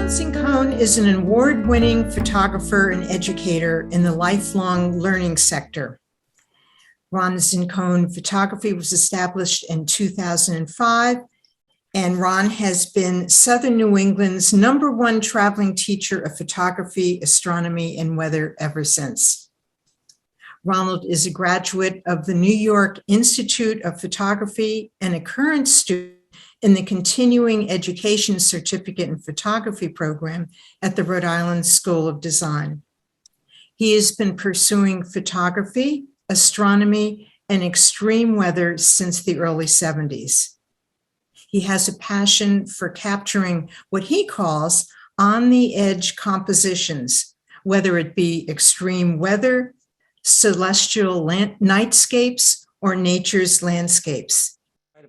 Ronald Zincone is an award-winning photographer and educator in the lifelong learning sector. Ron Zincone Photography was established in 2005, and Ron has been Southern New England's #1 traveling teacher of photography, astronomy, and weather ever since. Ronald is a graduate of the New York Institute of Photography and a current student in the Continuing Education Certificate in Photography program at the Rhode Island School of Design. He has been pursuing photography, astronomy, and extreme weather since the early 70s. He has a passion for capturing what he calls on-the-edge compositions, whether it be extreme weather, celestial nightscapes, or nature's landscapes.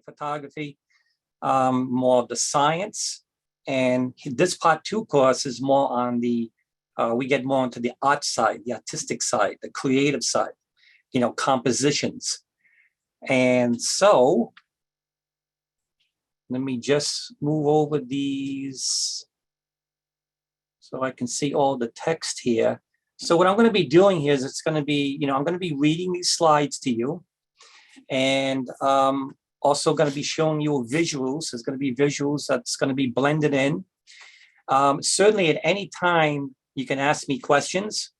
Photography, more of the science, and this part 2 course is more on the, we get more into the art side, the artistic side, the creative side, compositions. And so, let me just move over these so I can see all the text here. So what I'm going to be doing here is it's going to be, I'm going to be reading these slides to you, and also going to be showing you visuals. There's going to be visuals that's going to be blended in. Certainly at any time, you can ask me questions,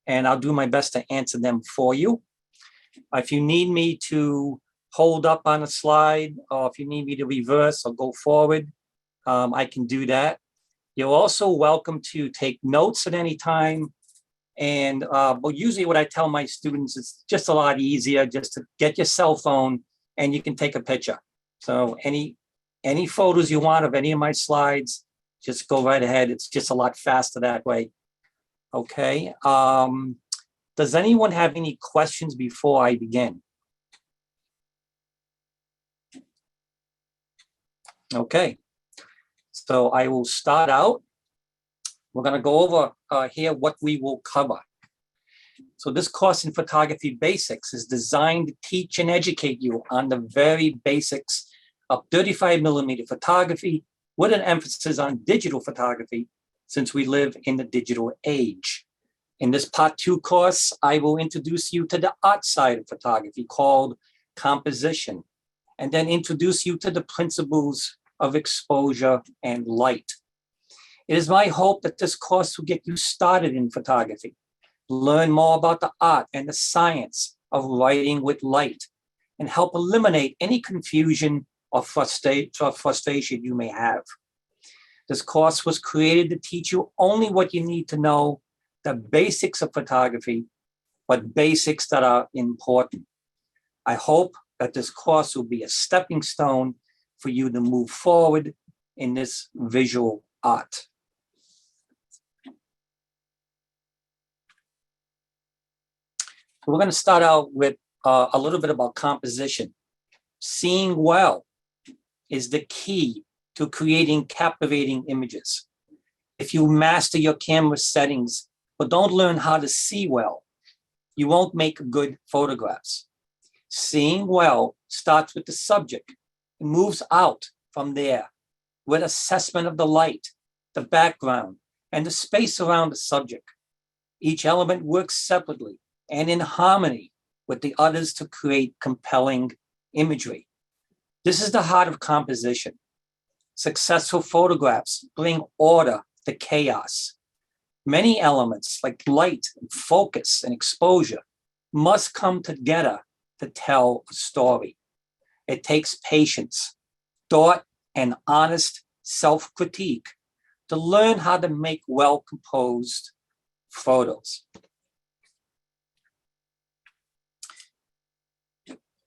and I'll do my best to answer them for you. If you need me to hold up on a slide, or if you need me to reverse or go forward, I can do that. You're also welcome to take notes at any time. And but usually what I tell my students, it's just a lot easier just to get your cell phone and you can take a picture. So any photos you want of any of my slides, just go right ahead. It's just a lot faster that way. Okay. Does anyone have any questions before I begin? Okay. So I will start out. We're going to go over here what we will cover. So this course in photography basics is designed to teach and educate you on the very basics of 35mm photography with an emphasis on digital photography, since we live in the digital age. In this part 2 course, I will introduce you to the art side of photography called composition, and then introduce you to the principles of exposure and light. It is my hope that this course will get you started in photography, learn more about the art and the science of writing with light, and help eliminate any confusion or frustration you may have. This course was created to teach you only what you need to know, the basics of photography, but basics that are important. I hope that this course will be a stepping stone for you to move forward in this visual art. We're going to start out with a little bit about composition. Seeing well is the key to creating captivating images. If you master your camera settings, but don't learn how to see well, you won't make good photographs. Seeing well starts with the subject and moves out from there with assessment of the light, the background, and the space around the subject. Each element works separately and in harmony with the others to create compelling imagery. This is the heart of composition. Successful photographs bring order to chaos. Many elements like light, and focus, and exposure must come together to tell a story. It takes patience, thought, and honest self-critique to learn how to make well-composed photos.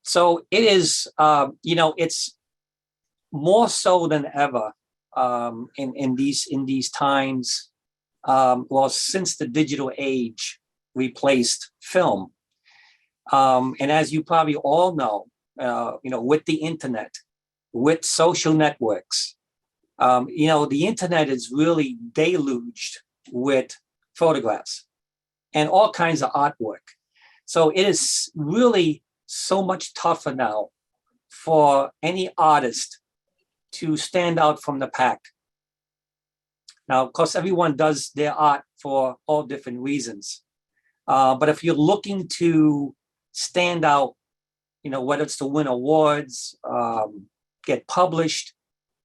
So it is, it's more so than ever in these times. Well, since the digital age replaced film, and as you probably all know, with the internet, with social networks, the internet is really deluged with photographs and all kinds of artwork. So it is really so much tougher now for any artist to stand out from the pack. Now, of course, everyone does their art for all different reasons. But if you're looking to stand out, whether it's to win awards, get published,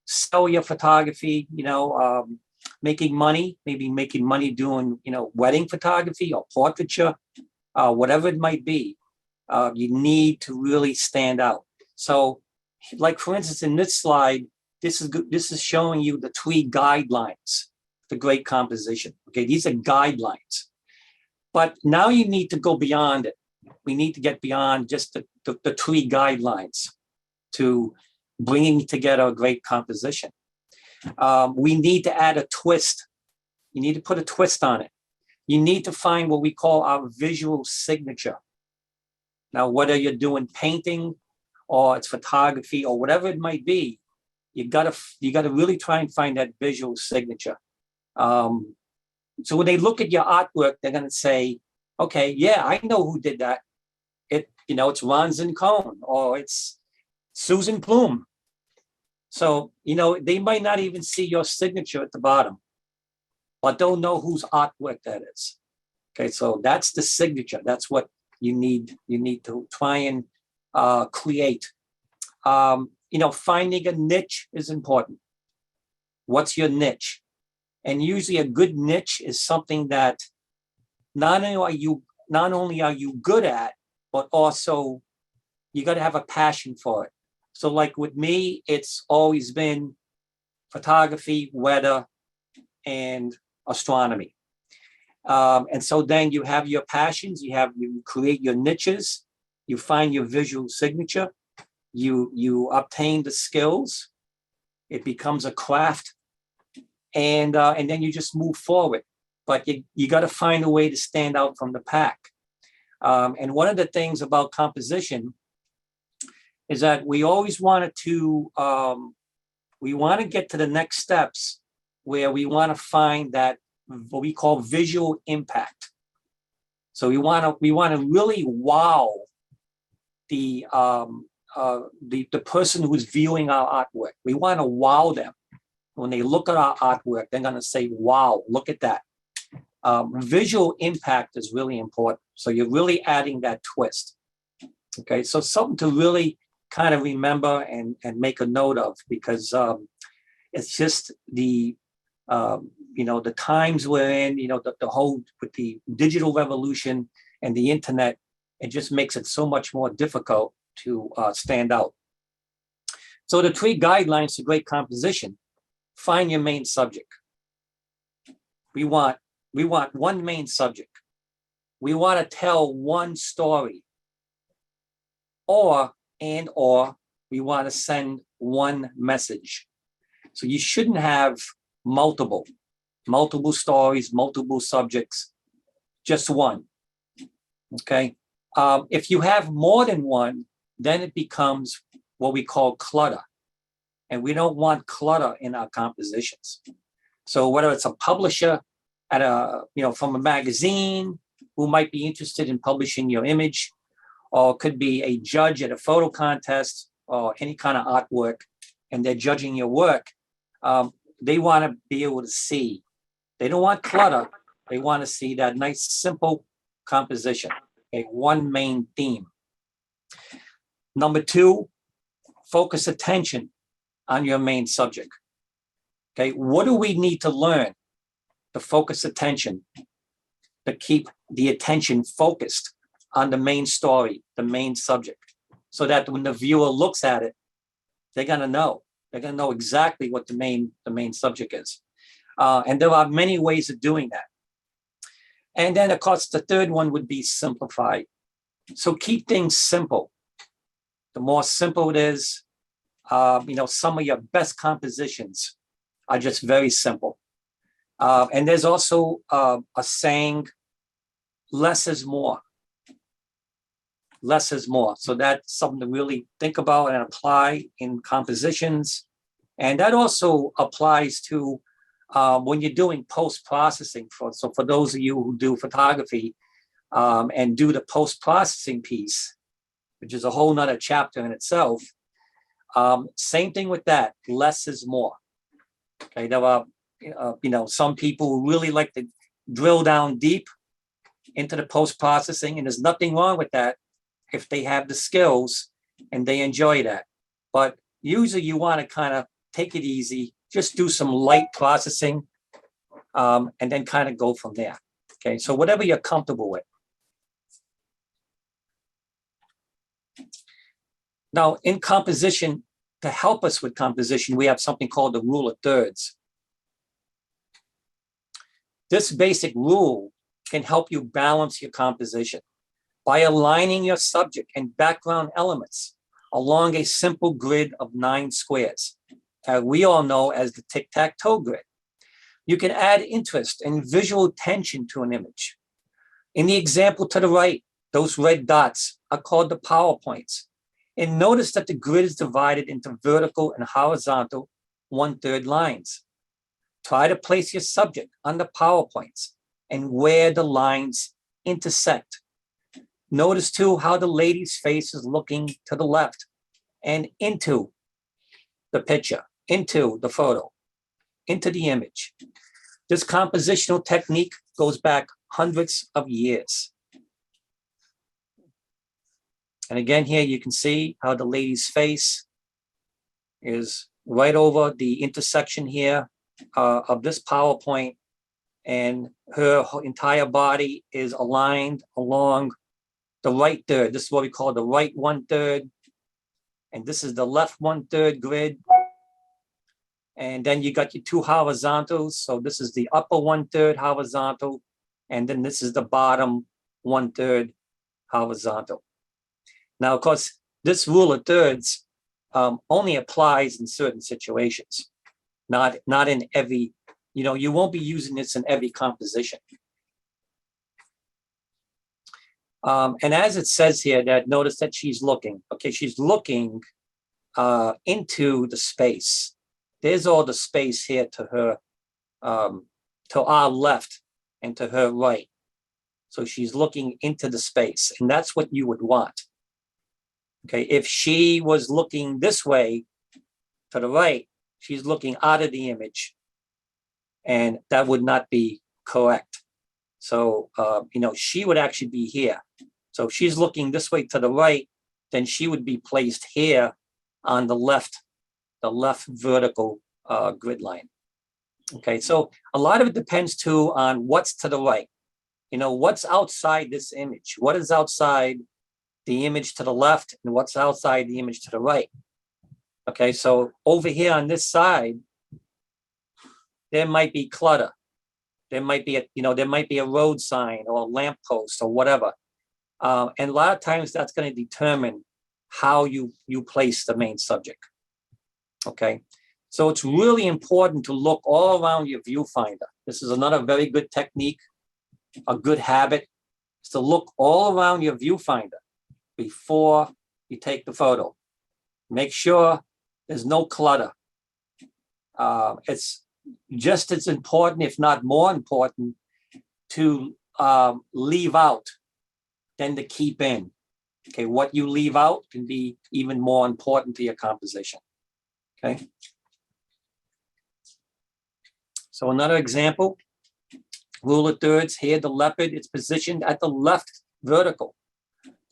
sell your photography, making money, maybe making money doing, wedding photography or portraiture, whatever it might be, you need to really stand out. So, like for instance, in this slide, this is showing you the 3 guidelines for great composition. Okay, these are guidelines. But now you need to go beyond it. We need to get beyond just the 3 guidelines to bringing together a great composition. We need to add a twist. You need to put a twist on it. You need to find what we call our visual signature. Now, whether you're doing painting or it's photography or whatever it might be, you gotta really try and find that visual signature. So when they look at your artwork, they're gonna say, okay, yeah, I know who did that. It's Ron Zincone or it's Susan Bloom. So, they might not even see your signature at the bottom, but don't know whose artwork that is. Okay, so that's the signature. That's what you need to try and create. Finding a niche is important. What's your niche? And usually a good niche is something that not only are you good at, but also you got to have a passion for it. So like with me, it's always been photography, weather, and astronomy. And so then you have your passions, you create your niches, you find your visual signature, you obtain the skills, it becomes a craft, and then you just move forward. But you got to find a way to stand out from the pack. And one of the things about composition is that we always wanted to, we want to get to the next steps where we want to find that what we call visual impact. So we want to really wow the person who's viewing our artwork. We want to wow them. When they look at our artwork, they're going to say, wow, look at that. Visual impact is really important. So you're really adding that twist. Okay, so something to really kind of remember and make a note of, because it's just the times we're in, the whole with the digital revolution and the internet, it just makes it so much more difficult to stand out. So the 3 guidelines to great composition: find your main subject. We want one main subject. We want to tell one story, or we want to send one message. So you shouldn't have multiple stories, multiple subjects, just one. Okay. If you have more than one, then it becomes what we call clutter. And we don't want clutter in our compositions. So whether it's a publisher from a magazine who might be interested in publishing your image, or it could be a judge at a photo contest or any kind of artwork, and they're judging your work, they want to be able to see. They don't want clutter. They want to see that nice, simple composition, okay, one main theme. Number 2, focus attention on your main subject. Okay, what do we need to learn to focus attention, to keep the attention focused on the main story, the main subject, so that when the viewer looks at it, they're gonna know exactly what the main subject is. And there are many ways of doing that. And then of course, the 3rd one would be simplified. So keep things simple. The more simple it is, some of your best compositions are just very simple. And there's also a saying, less is more. Less is more. So that's something to really think about and apply in compositions. And that also applies to when you're doing post-processing. So for those of you who do photography and do the post-processing piece, which is a whole nother chapter in itself, same thing with that, less is more. Okay, there are some people really like to drill down deep into the post-processing, and there's nothing wrong with that if they have the skills and they enjoy that. But usually you want to kind of take it easy, just do some light processing, and then kind of go from there. Okay, so whatever you're comfortable with. Now, in composition, to help us with composition, we have something called the rule of thirds. This basic rule can help you balance your composition by aligning your subject and background elements along a simple grid of 9 squares, we all know as the tic-tac-toe grid. You can add interest and visual tension to an image. In the example to the right, those red dots are called the PowerPoints. And notice that the grid is divided into vertical and horizontal 1/3 lines. Try to place your subject on the PowerPoints and where the lines intersect. Notice too how the lady's face is looking to the left and into the picture, into the photo, into the image. This compositional technique goes back hundreds of years. And again, here you can see how the lady's face is right over the intersection here of this PowerPoint, and her entire body is aligned along the right third. This is what we call the right 1/3, and this is the left 1/3 grid. And then you got your 2 horizontals. So this is the upper 1/3 horizontal, and then this is the bottom 1/3 horizontal. Now, of course, this rule of thirds only applies in certain situations, not in every, you won't be using this in every composition. And as it says here, that notice that she's looking, okay, she's looking into the space. There's all the space here to her, to our left and to her right. So she's looking into the space, and that's what you would want. Okay, if she was looking this way to the right, she's looking out of the image, and that would not be correct. So, she would actually be here. So if she's looking this way to the right, then she would be placed here on the left vertical grid line. Okay, so a lot of it depends too on what's to the right. What's outside this image? What is outside the image to the left, and what's outside the image to the right? Okay, so over here on this side, there might be clutter. There might be a road sign or a lamppost or whatever. And a lot of times that's going to determine how you place the main subject. Okay, so it's really important to look all around your viewfinder. This is another very good technique, a good habit, is to look all around your viewfinder before you take the photo. Make sure there's no clutter. It's just as important, if not more important, to leave out than to keep in. Okay, what you leave out can be even more important to your composition. Okay. So another example, rule of thirds. Here the leopard is positioned at the left vertical.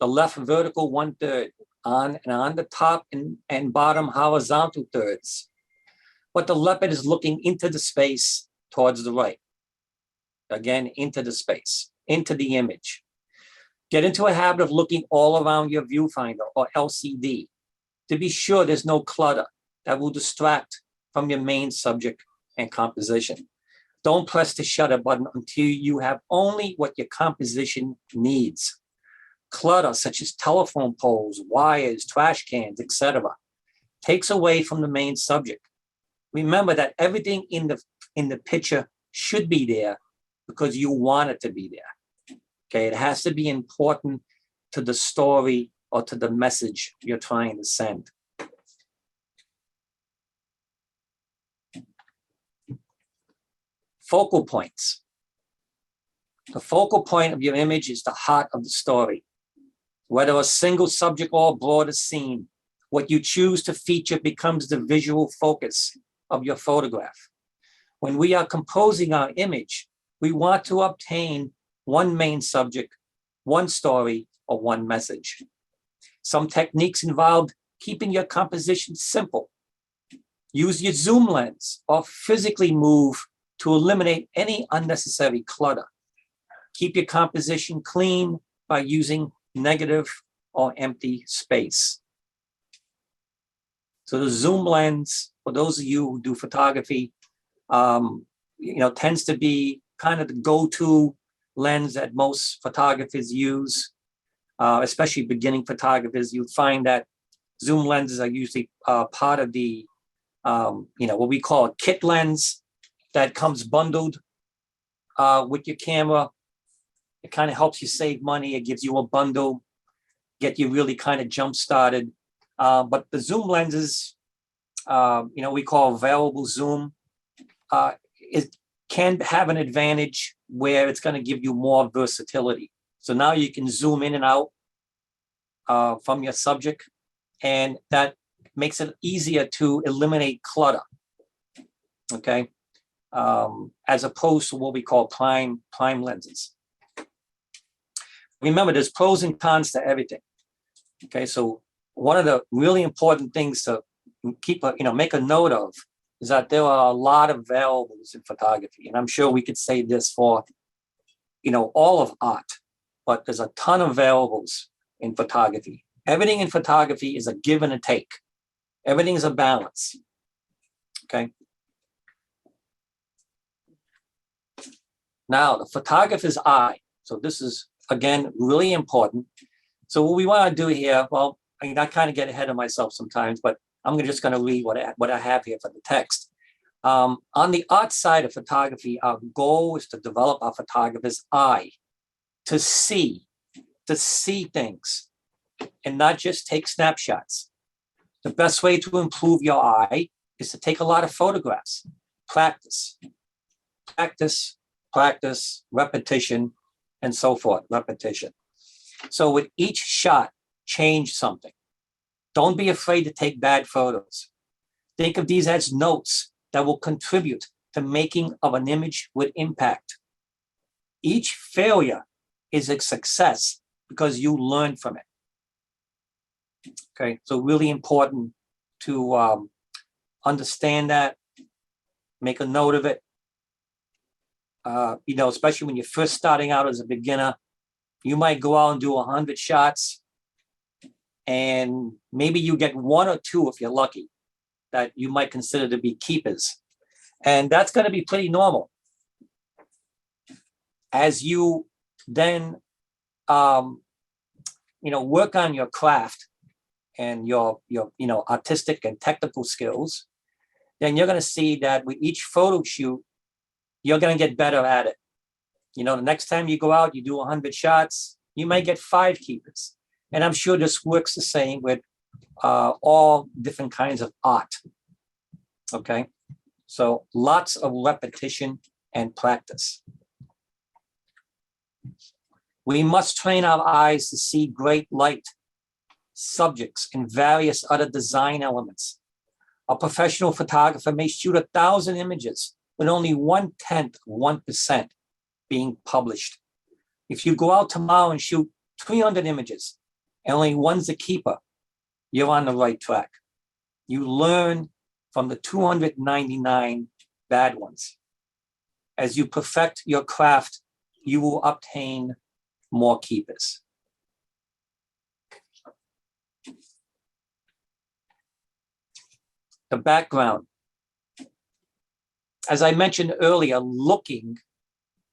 The left vertical 1/3 on the top and bottom horizontal thirds. But the leopard is looking into the space towards the right. Again, into the space, into the image. Get into a habit of looking all around your viewfinder or LCD to be sure there's no clutter that will distract from your main subject and composition. Don't press the shutter button until you have only what your composition needs. Clutter such as telephone poles, wires, trash cans, etc., takes away from the main subject. Remember that everything in the picture should be there because you want it to be there. Okay, it has to be important to the story or to the message you're trying to send. Focal points. The focal point of your image is the heart of the story. Whether a single subject or a broader scene, what you choose to feature becomes the visual focus of your photograph. when we are composing our image, we want to obtain one main subject, one story, or one message. Some techniques involve keeping your composition simple. Use your zoom lens or physically move to eliminate any unnecessary clutter. Keep your composition clean by using negative or empty space. So the zoom lens, for those of you who do photography, tends to be kind of the go-to lens that most photographers use, especially beginning photographers. You find that zoom lenses are usually part of the, what we call a kit lens that comes bundled with your camera. It kind of helps you save money. It gives you a bundle, get you really kind of jump started. But the zoom lenses, we call variable zoom, it can have an advantage where it's going to give you more versatility. So now you can zoom in and out from your subject, and that makes it easier to eliminate clutter, okay? As opposed to what we call prime lenses. Remember, there's pros and cons to everything, okay? So one of the really important things to keep, make a note of is that there are a lot of variables in photography. And I'm sure we could say this for, all of art, but there's a ton of variables in photography. Everything in photography is a give and a take. Everything is a balance, okay? Now, the photographer's eye. So this is, again, really important. So what we want to do here, well, I kind of get ahead of myself sometimes, but I'm just going to read what I have here for the text. On the art side of photography, our goal is to develop our photographer's eye, to see things, and not just take snapshots. The best way to improve your eye is to take a lot of photographs, practice, repetition, and so forth, repetition. So with each shot, change something. Don't be afraid to take bad photos. Think of these as notes that will contribute to making of an image with impact. Each failure is a success because you learn from it. Okay, so really important to understand that, make a note of it. Especially when you're first starting out as a beginner, you might go out and do 100 shots, and maybe you get one or two, if you're lucky, that you might consider to be keepers. And that's going to be pretty normal. As you then, work on your craft and your artistic and technical skills, then you're going to see that with each photo shoot, you're going to get better at it. The next time you go out, you do 100 shots, you might get 5 keepers. And I'm sure this works the same with all different kinds of art, okay? So lots of repetition and practice. We must train our eyes to see great light, subjects, and various other design elements. A professional photographer may shoot 1,000 images with only 0.1% being published. If you go out tomorrow and shoot 300 images and only one's a keeper, you're on the right track. You learn from the 299 bad ones. As you perfect your craft, you will obtain more keepers. The background. As I mentioned earlier, looking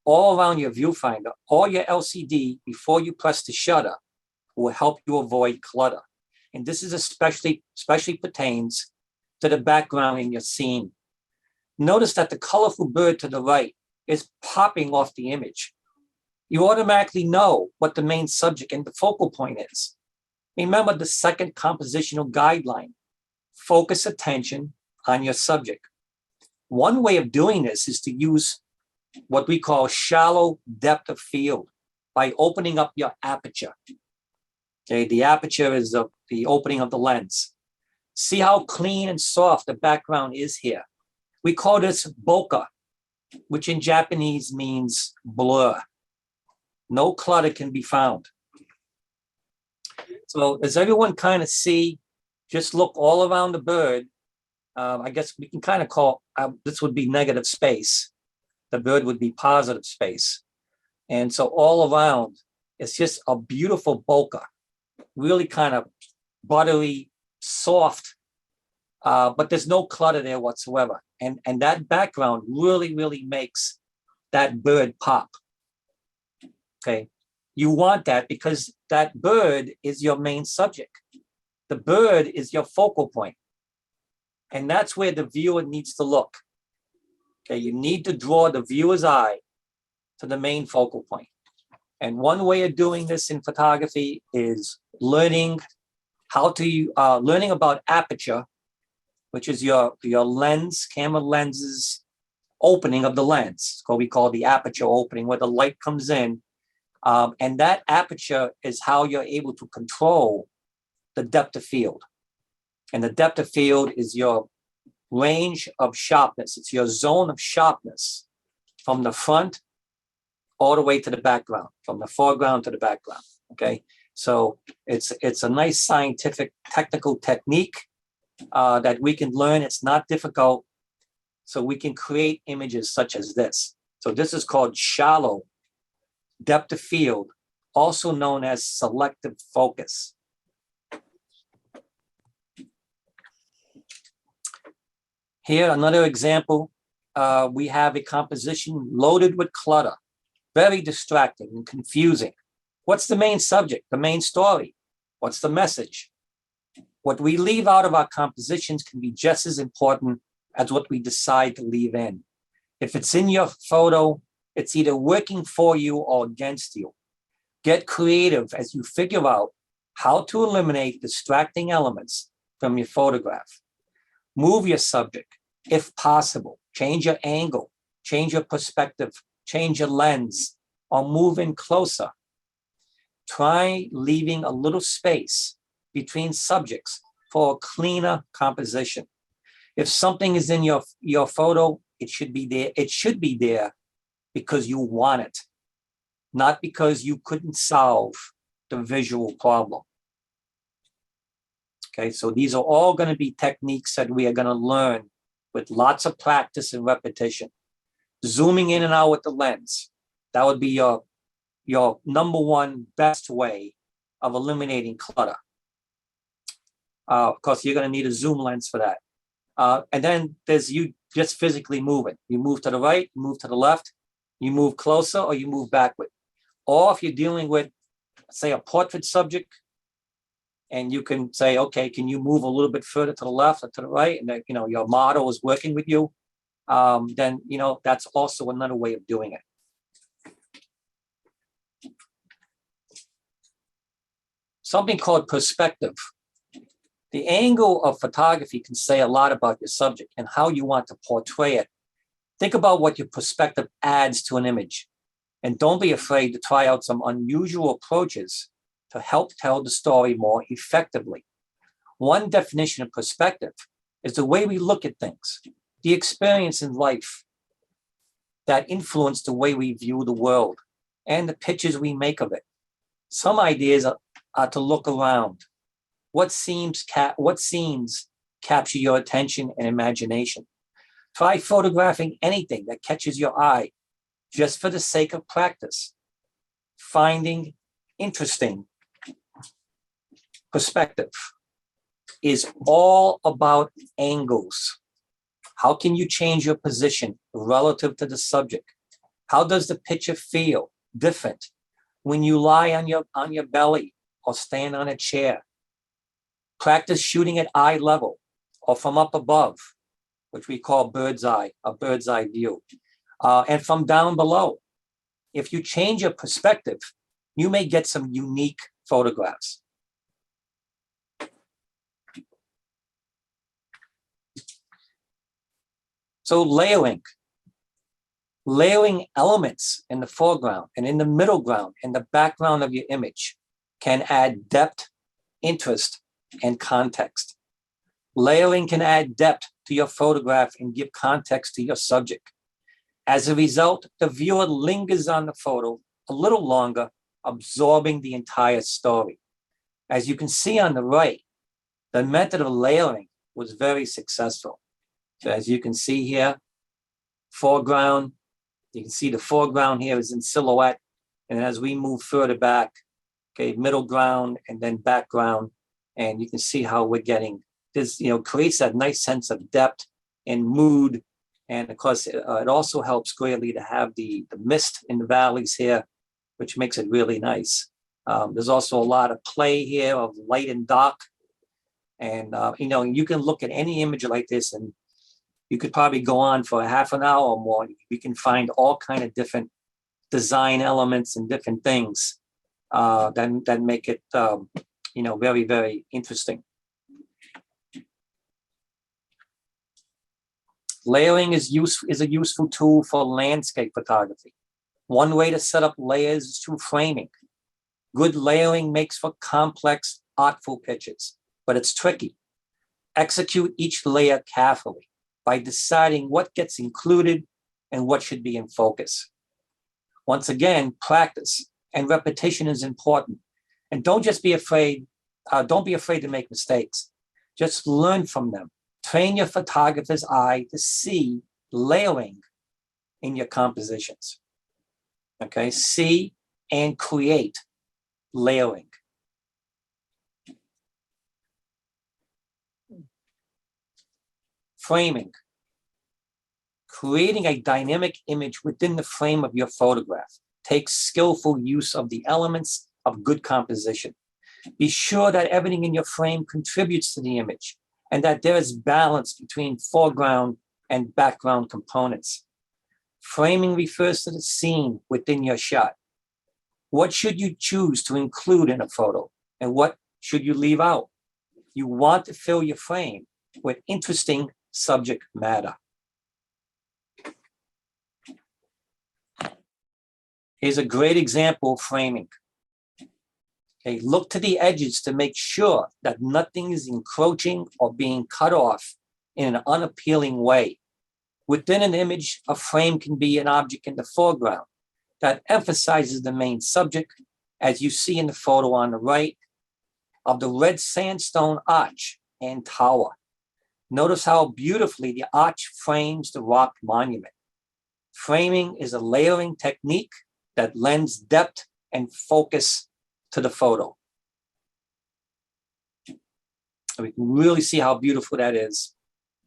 all around your viewfinder or your LCD before you press the shutter will help you avoid clutter. And this is especially pertains to the background in your scene. Notice that the colorful bird to the right is popping off the image. You automatically know what the main subject and the focal point is. Remember the second compositional guideline. Focus attention on your subject. One way of doing this is to use what we call shallow depth of field by opening up your aperture. Okay, the aperture is the opening of the lens. See how clean and soft the background is here. We call this bokeh which in Japanese means blur. No clutter can be found. So does everyone kind of see, just look all around the bird. I guess we can kind of call, this would be negative space. The bird would be positive space. And so all around, it's just a beautiful bokeh, really kind of buttery, soft, but there's no clutter there whatsoever. And that background really, really makes that bird pop. Okay, you want that because that bird is your main subject. The bird is your focal point. And that's where the viewer needs to look. Okay, you need to draw the viewer's eye to the main focal point. And one way of doing this in photography is learning learning about aperture, which is your lens, camera lens's opening of the lens. What we call the aperture opening, where the light comes in. And that aperture is how you're able to control the depth of field. And the depth of field is your range of sharpness. It's your zone of sharpness from the front all the way to the background, from the foreground to the background. Okay, so it's a nice scientific, technical technique that we can learn. It's not difficult, so we can create images such as this. So this is called shallow depth of field, also known as selective focus. Here, another example, we have a composition loaded with clutter, very distracting and confusing. What's the main subject, the main story? What's the message? What we leave out of our compositions can be just as important as what we decide to leave in. If it's in your photo, it's either working for you or against you. Get creative as you figure out how to eliminate distracting elements from your photograph. Move your subject, if possible. Change your angle, change your perspective, change your lens, or move in closer. Try leaving a little space between subjects for a cleaner composition. If something is in your photo, it should be there. It should be there because you want it, not because you couldn't solve the visual problem. Okay, so these are all going to be techniques that we are going to learn with lots of practice and repetition. Zooming in and out with the lens, that would be your number one best way of eliminating clutter. Of course, you're going to need a zoom lens for that. And then there's you just physically moving. You move to the right, you move to the left, you move closer or you move backward. Or if you're dealing with, say, a portrait subject, and you can say, okay, can you move a little bit further to the left or to the right? And then, your model is working with you. Then, that's also another way of doing it. Something called perspective. The angle of photography can say a lot about your subject and how you want to portray it. Think about what your perspective adds to an image. And don't be afraid to try out some unusual approaches to help tell the story more effectively. One definition of perspective is the way we look at things, the experience in life that influence the way we view the world and the pictures we make of it. Some ideas are to look around. What scenes capture your attention and imagination? Try photographing anything that catches your eye just for the sake of practice. Finding interesting perspective is all about angles. How can you change your position relative to the subject? How does the picture feel different when you lie on your belly or stand on a chair? Practice shooting at eye level or from up above, which we call a bird's eye view, and from down below. If you change your perspective, you may get some unique photographs. So layering elements in the foreground and in the middle ground and the background of your image can add depth, interest, and context. Layering can add depth to your photograph and give context to your subject. As a result, the viewer lingers on the photo a little longer, absorbing the entire story. As you can see on the right, the method of layering was very successful. So as you can see here, foreground, you can see the foreground here is in silhouette. And as we move further back, okay, middle ground and then background, and you can see how we're getting this, creates that nice sense of depth and mood. And of course, it also helps greatly to have the mist in the valleys here, which makes it really nice. There's also a lot of play here of light and dark. And, you can look at any image like this and you could probably go on for a half an hour or more. We can find all kind of different design elements and different things that make it, very, very interesting. Layering is a useful tool for landscape photography. One way to set up layers is through framing. Good layering makes for complex, artful pictures, but it's tricky. Execute each layer carefully by deciding what gets included and what should be in focus. Once again, practice and repetition is important. And don't be afraid to make mistakes. Just learn from them. Train your photographer's eye to see layering in your compositions. Okay, see and create layering. Framing. Creating a dynamic image within the frame of your photograph takes skillful use of the elements of good composition. Be sure that everything in your frame contributes to the image and that there is balance between foreground and background components. Framing refers to the scene within your shot. What should you choose to include in a photo and what should you leave out? You want to fill your frame with interesting subject matter. Here's a great example of framing. Okay, look to the edges to make sure that nothing is encroaching or being cut off in an unappealing way. Within an image, a frame can be an object in the foreground that emphasizes the main subject, as you see in the photo on the right of the red sandstone arch and tower. Notice how beautifully the arch frames the rock monument. Framing is a layering technique that lends depth and focus to the photo. We can really see how beautiful that is.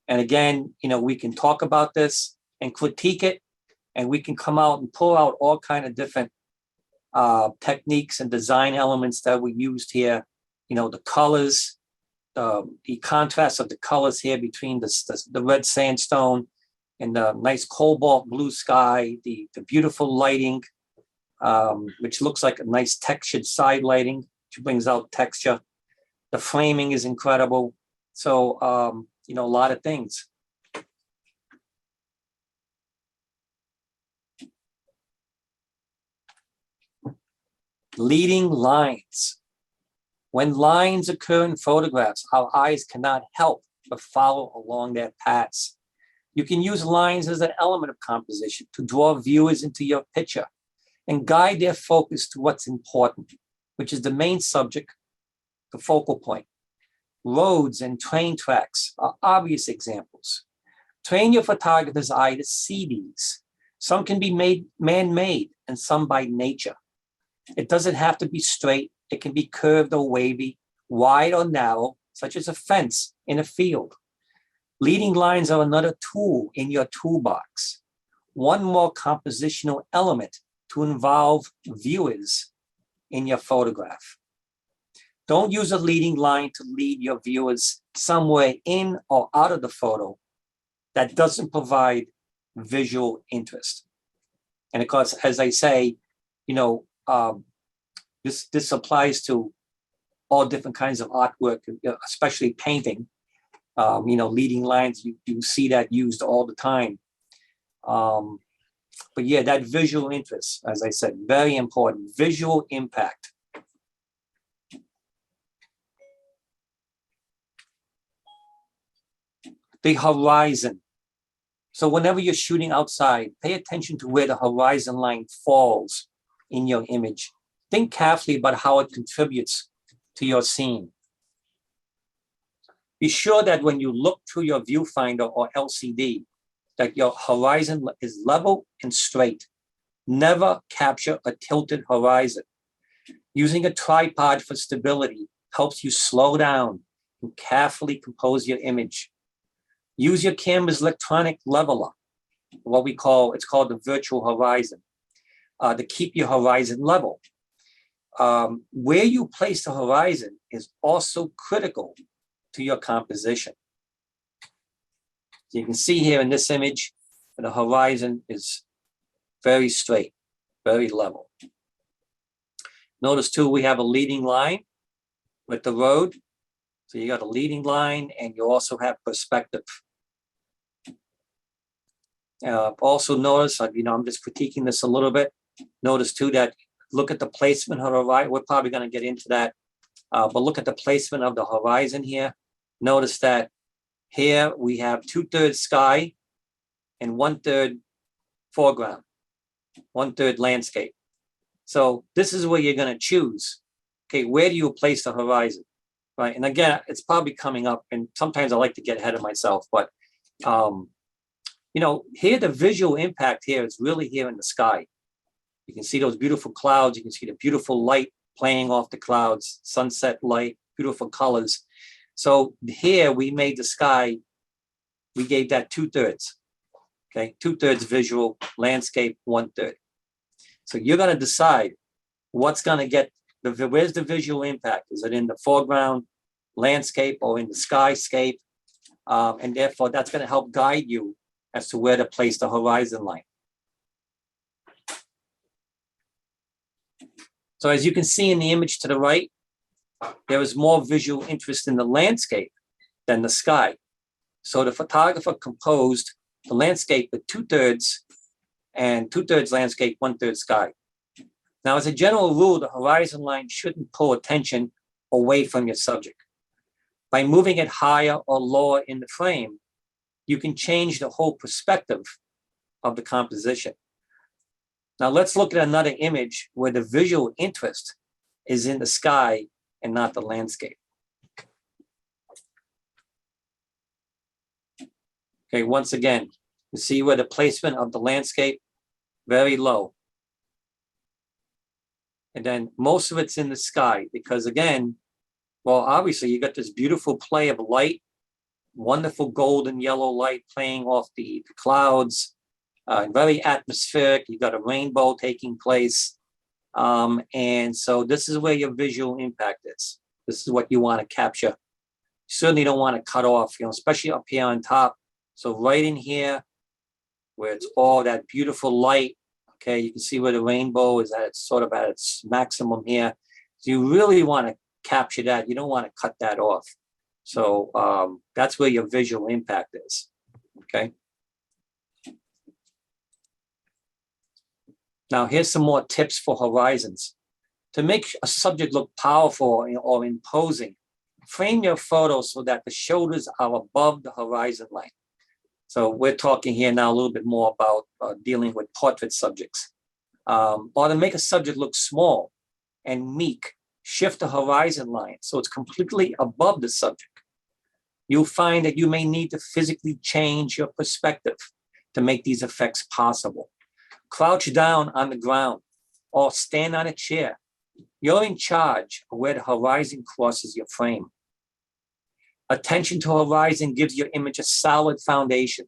And again, we can talk about this and critique it, and we can come out and pull out all kind of different techniques and design elements that we used here. The colors, the contrast of the colors here between the red sandstone and the nice cobalt blue sky, the beautiful lighting, which looks like a nice textured side lighting, which brings out texture. The framing is incredible. So, a lot of things. Leading lines. When lines occur in photographs, our eyes cannot help but follow along their paths. You can use lines as an element of composition to draw viewers into your picture and guide their focus to what's important, which is the main subject, the focal point. Roads and train tracks are obvious examples. Train your photographer's eye to see these. Some can be man-made and some by nature. It doesn't have to be straight. It can be curved or wavy, wide or narrow, such as a fence in a field. Leading lines are another tool in your toolbox. One more compositional element to involve viewers in your photograph. Don't use a leading line to lead your viewers somewhere in or out of the photo that doesn't provide visual interest. And of course, as I say, this applies to all different kinds of artwork, especially painting. Leading lines, you see that used all the time. But yeah, that visual interest, as I said, very important. Visual impact. The horizon. So whenever you're shooting outside, pay attention to where the horizon line falls in your image. Think carefully about how it contributes to your scene. Be sure that when you look through your viewfinder or LCD, that your horizon is level and straight. Never capture a tilted horizon. Using a tripod for stability helps you slow down and carefully compose your image. Use your camera's electronic leveler, it's called the virtual horizon, to keep your horizon level. Where you place the horizon is also critical to your composition. So you can see here in this image, the horizon is very straight, very level. Notice too, we have a leading line with the road. So you got a leading line and you also have perspective. Also notice, I'm just critiquing this a little bit. Notice too that look at the placement of the horizon. We're probably going to get into that, but look at the placement of the horizon here. Notice that here we have 2/3 sky and 1/3 foreground, 1/3 landscape. So this is where you're going to choose. Okay, where do you place the horizon? Right, and again, it's probably coming up, and sometimes I like to get ahead of myself, but here the visual impact here is really here in the sky. You can see those beautiful clouds. You can see the beautiful light playing off the clouds, sunset light, beautiful colors. So here we made the sky, we gave that 2/3. Okay, 2/3 visual, landscape, 1/3. So you're going to decide what's going to get where's the visual impact? Is it in the foreground, landscape, or in the skyscape? And therefore, that's going to help guide you as to where to place the horizon line. So as you can see in the image to the right, there is more visual interest in the landscape than the sky. So the photographer composed the landscape with 2/3 and 2/3 landscape, 1/3 sky. Now, as a general rule, the horizon line shouldn't pull attention away from your subject. By moving it higher or lower in the frame, you can change the whole perspective of the composition. Now, let's look at another image where the visual interest is in the sky and not the landscape. Okay, once again, you see where the placement of the landscape, very low. And then most of it's in the sky because again, well, obviously you got this beautiful play of light, wonderful golden yellow light playing off the clouds, very atmospheric. You got a rainbow taking place. And so this is where your visual impact is. This is what you want to capture. You certainly don't want to cut off, especially up here on top. So right in here, where it's all that beautiful light, okay, you can see where the rainbow is at its maximum here. So you really want to capture that. You don't want to cut that off. So that's where your visual impact is, okay? Now here's some more tips for horizons. To make a subject look powerful or imposing, frame your photo so that the shoulders are above the horizon line. So we're talking here now a little bit more about dealing with portrait subjects. Or to make a subject look small and meek, shift the horizon line so it's completely above the subject. You'll find that you may need to physically change your perspective to make these effects possible. Crouch down on the ground or stand on a chair. You're in charge of where the horizon crosses your frame. Attention to horizon gives your image a solid foundation.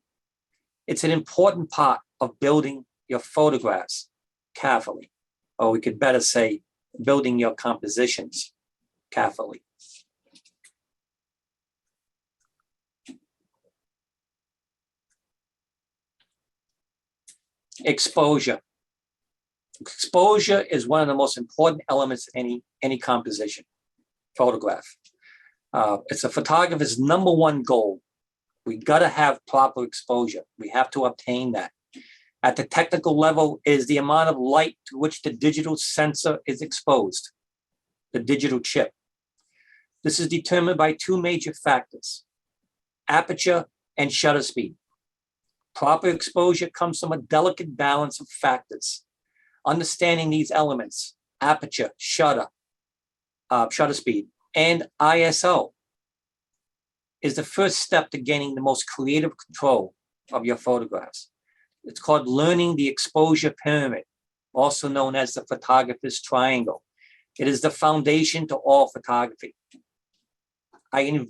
It's an important part of building your photographs carefully, or we could better say, building your compositions carefully. Exposure. Exposure is one of the most important elements in any composition, photograph. It's a photographer's #1 goal. We gotta have proper exposure. We have to obtain that. At the technical level is the amount of light to which the digital sensor is exposed, the digital chip. This is determined by 2 major factors, aperture and shutter speed. Proper exposure comes from a delicate balance of factors. Understanding these elements, aperture, shutter speed, and ISO is the first step to gaining the most creative control of your photographs. It's called learning the exposure pyramid, also known as the photographer's triangle. It is the foundation to all photography. I'm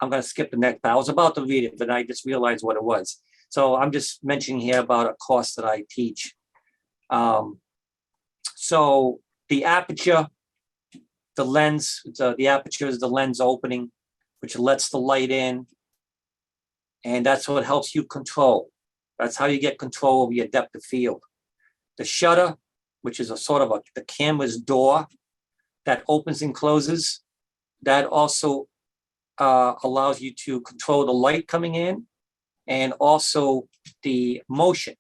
going to skip the next part. I was about to read it, but I just realized what it was. So I'm just mentioning here about a course that I teach. So the aperture, the lens, the aperture is the lens opening, which lets the light in. And that's what helps you control. That's how you get control over your depth of field. The shutter, which is a sort of the camera's door that opens and closes, that also allows you to control the light coming in and also the motion.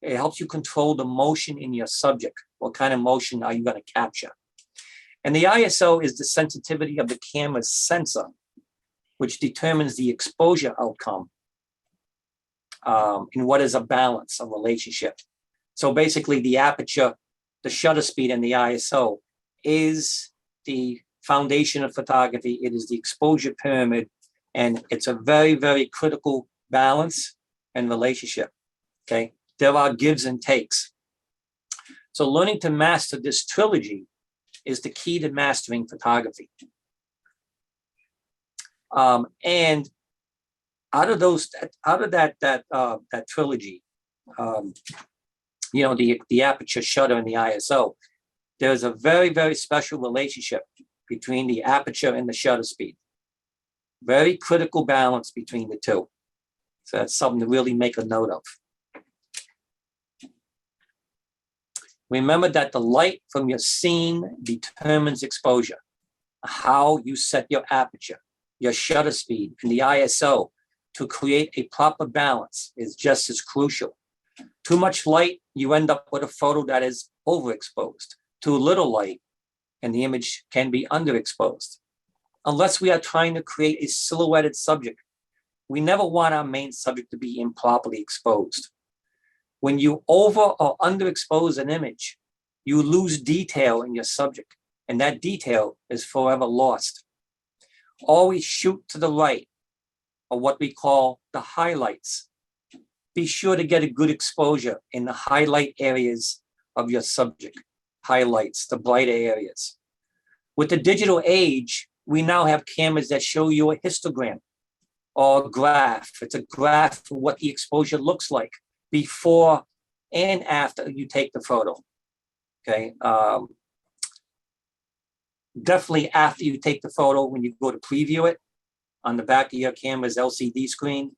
It helps you control the motion in your subject. What kind of motion are you going to capture? And the ISO is the sensitivity of the camera's sensor, which determines the exposure outcome in what is a balance, a relationship. So basically the aperture, the shutter speed, and the ISO is the foundation of photography. It is the exposure pyramid, and it's a very, very critical balance and relationship, okay? There are gives and takes. So learning to master this trilogy is the key to mastering photography. And out of that trilogy, you know, the aperture, shutter, and the ISO, there's a very, very special relationship between the aperture and the shutter speed. Very critical balance between the two. So that's something to really make a note of. Remember that the light from your scene determines exposure. How you set your aperture, your shutter speed, and the ISO to create a proper balance is just as crucial. Too much light, you end up with a photo that is overexposed. Too little light, and the image can be underexposed. Unless we are trying to create a silhouetted subject, we never want our main subject to be improperly exposed. When you over or underexpose an image, you lose detail in your subject, and that detail is forever lost. Always shoot to the right, or what we call the highlights. Be sure to get a good exposure in the highlight areas of your subject. Highlights, the brighter areas. With the digital age, we now have cameras that show you a histogram or a graph. It's a graph of what the exposure looks like before and after you take the photo. Okay. Definitely after you take the photo, when you go to preview it on the back of your camera's LCD screen.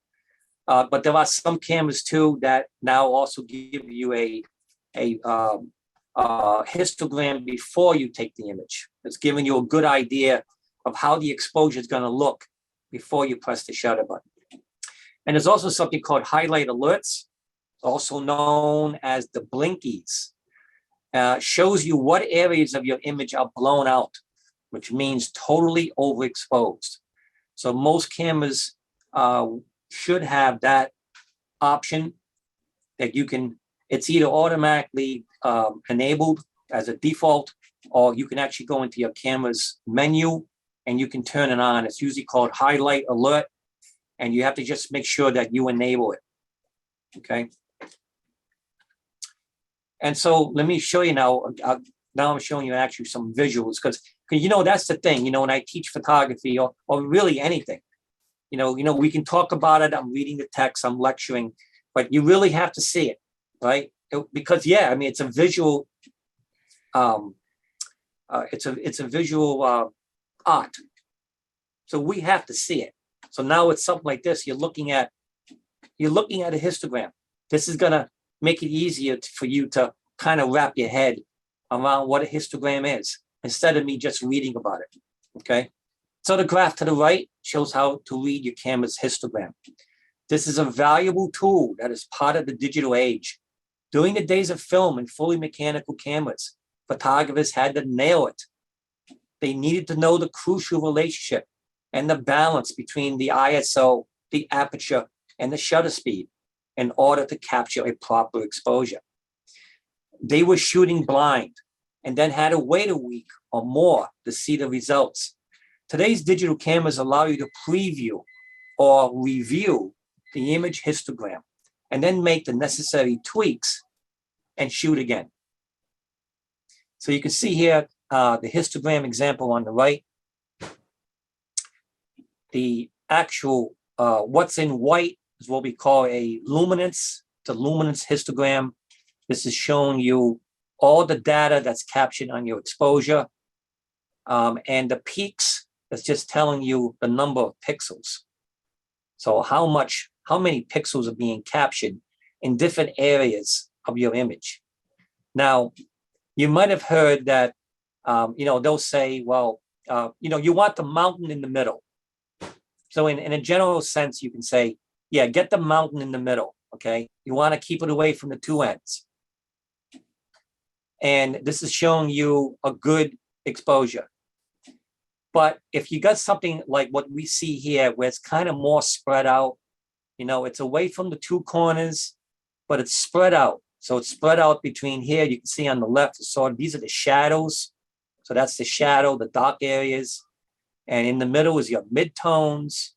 But there are some cameras too that now also give you a histogram before you take the image. It's giving you a good idea of how the exposure is going to look before you press the shutter button. And there's also something called highlight alerts, also known as the blinkies. Shows you what areas of your image are blown out, which means totally overexposed. So most cameras should have that option that you can, it's either automatically enabled as a default, or you can actually go into your camera's menu and you can turn it on. It's usually called highlight alert, and you have to just make sure that you enable it, okay? And so let me show you now, now I'm showing you actually some visuals, because you know, that's the thing, you know, when I teach photography or really anything, you know, we can talk about it, I'm reading the text, I'm lecturing, but you really have to see it, right? Because yeah, I mean, it's a visual, it's a visual art. So we have to see it. So now it's something like this, you're looking at a histogram. This is gonna make it easier for you to kind of wrap your head around what a histogram is, instead of me just reading about it, okay? So the graph to the right shows how to read your camera's histogram. This is a valuable tool that is part of the digital age. During the days of film and fully mechanical cameras, photographers had to nail it. They needed to know the crucial relationship and the balance between the ISO, the aperture, and the shutter speed in order to capture a proper exposure. They were shooting blind and then had to wait a week or more to see the results. Today's digital cameras allow you to preview or review the image histogram and then make the necessary tweaks and shoot again. So you can see here the histogram example on the right. The actual, what's in white is what we call a luminance, the luminance histogram. This is showing you all the data that's captured on your exposure. And the peaks, that's just telling you the number of pixels. So how many pixels are being captured in different areas of your image. Now, you might have heard that, they'll say, well, you want the mountain in the middle. So in a general sense, you can say, yeah, get the mountain in the middle, okay? You want to keep it away from the two ends. And this is showing you a good exposure. But if you got something like what we see here, where it's kind of more spread out, it's away from the two corners, but it's spread out. So it's spread out between here. You can see on the left, these are the shadows. So that's the shadow, the dark areas. And in the middle is your midtones.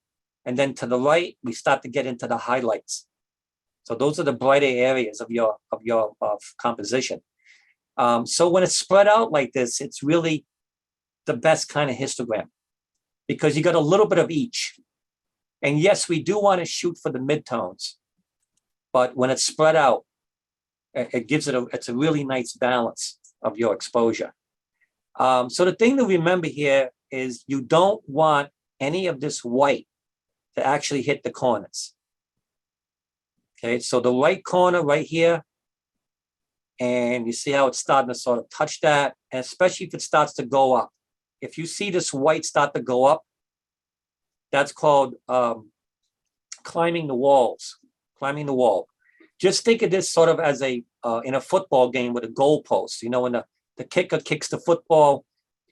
And then to the right, we start to get into the highlights. So those are the brighter areas of your composition. So when it's spread out like this, it's really the best kind of histogram because you got a little bit of each. And yes, we do want to shoot for the midtones, but when it's spread out, it gives it's a really nice balance of your exposure. So the thing to remember here is you don't want any of this white to actually hit the corners. Okay, so the right corner right here, and you see how it's starting to sort of touch that, and especially if it starts to go up. If you see this white start to go up, that's called climbing the walls, climbing the wall. Just think of this sort of as in a football game with a goalpost. When the kicker kicks the football,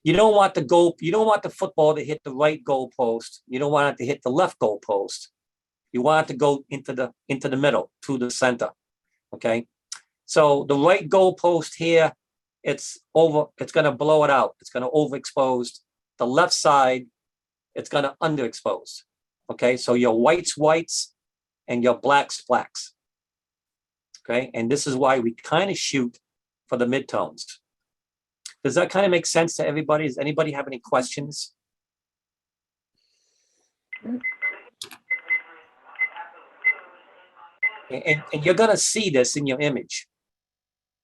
you don't want the football to hit the right goalpost. You don't want it to hit the left goalpost. You want it to go into the middle, to the center. Okay. So the right goalpost here, it's going to blow it out. It's going to overexpose. The left side, it's going to underexpose. Okay. So your whites and your blacks. Okay. And this is why we kind of shoot for the midtones. Does that kind of make sense to everybody? Does anybody have any questions? And you're going to see this in your image.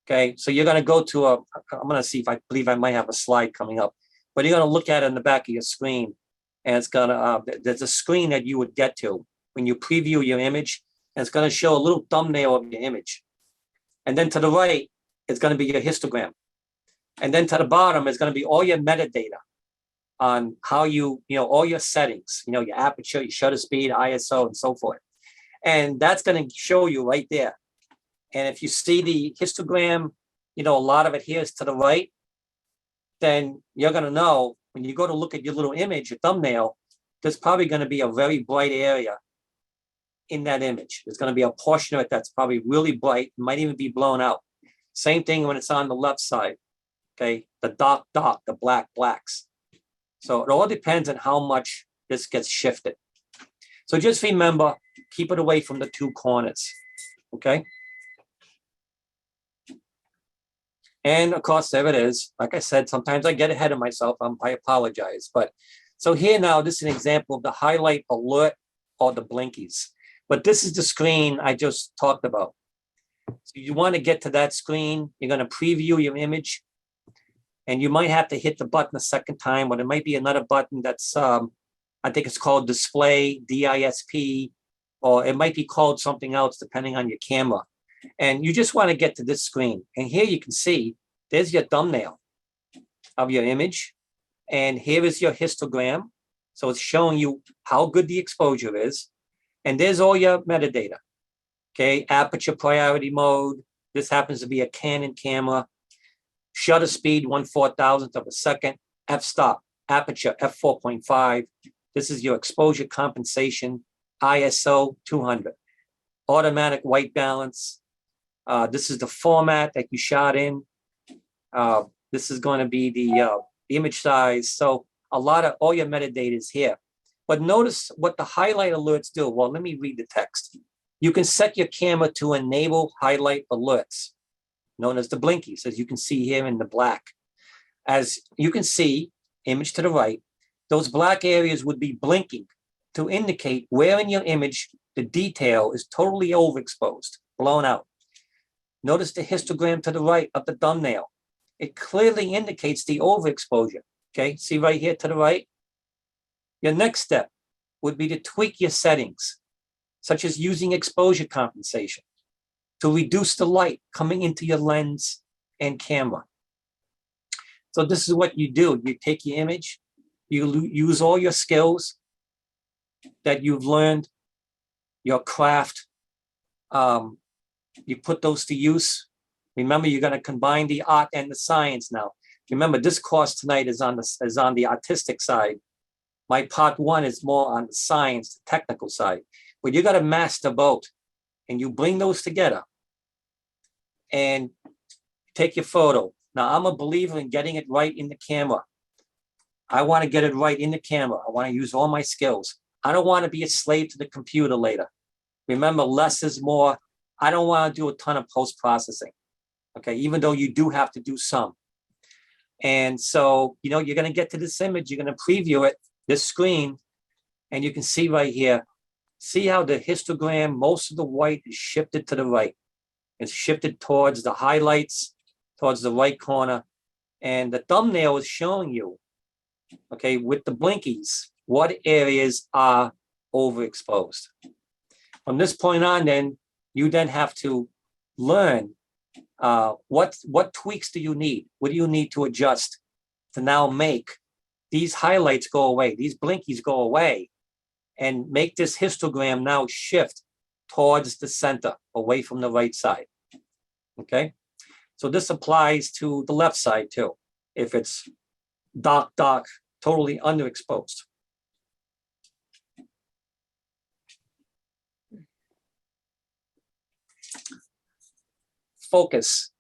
Okay, so you're going to go to I'm going to see if I believe I might have a slide coming up, but you're going to look at it in the back of your screen, and it's going to, there's a screen that you would get to when you preview your image, and it's going to show a little thumbnail of your image. And then to the right, it's going to be your histogram. And then to the bottom is going to be all your metadata on how all your settings, your aperture, your shutter speed, ISO, and so forth. And that's going to show you right there. And if you see the histogram, a lot of it here is to the right, then you're going to know when you go to look at your little image, your thumbnail, there's probably going to be a very bright area in that image. There's going to be a portion of it that's probably really bright, might even be blown out. Same thing when it's on the left side. Okay, the dark, the blacks. So it all depends on how much this gets shifted. So just remember, keep it away from the two corners. Okay. And of course, there it is. Like I said, sometimes I get ahead of myself. I apologize. But so here now, this is an example of the highlight alert or the blinkies. But this is the screen I just talked about. So you want to get to that screen. You're going to preview your image. And you might have to hit the button a second time, or there might be another button that's, I think it's called display, DISP, or it might be called something else depending on your camera. And you just want to get to this screen. And here you can see, there's your thumbnail of your image. And here is your histogram. So it's showing you how good the exposure is. And there's all your metadata. Okay, aperture priority mode. This happens to be a Canon camera. Shutter speed, 1/4000th of a second. F-stop, aperture, f4.5. This is your exposure compensation. ISO 200. Automatic white balance. This is the format that you shot in. This is going to be the image size. So a lot of all your metadata is here. But notice what the highlight alerts do. Well, let me read the text. You can set your camera to enable highlight alerts, known as the blinkies, as you can see here in the black. As you can see, image to the right, those black areas would be blinking to indicate where in your image the detail is totally overexposed, blown out. Notice the histogram to the right of the thumbnail. It clearly indicates the overexposure. Okay, see right here to the right? Your next step would be to tweak your settings, such as using exposure compensation to reduce the light coming into your lens and camera. So this is what you do. You take your image, you use all your skills that you've learned, your craft, you put those to use. Remember, you're going to combine the art and the science now. Remember, this course tonight is on the artistic side. My part one is more on the science, the technical side. But you got to master both, and you bring those together and take your photo. Now, I'm a believer in getting it right in the camera. I want to get it right in the camera. I want to use all my skills. I don't want to be a slave to the computer later. Remember, less is more. I don't want to do a ton of post-processing, okay, even though you do have to do some. And so, you know, you're going to get to this image. You're going to preview it, this screen, and you can see right here. See how the histogram, most of the white is shifted to the right. It's shifted towards the highlights, towards the right corner. And the thumbnail is showing you, okay, with the blinkies, what areas are overexposed. From this point on, then, you then have to learn what tweaks do you need? What do you need to adjust to now make these highlights go away, these blinkies go away, and make this histogram now shift towards the center, away from the right side, okay? So this applies to the left side too, if it's dark, totally underexposed. Focus.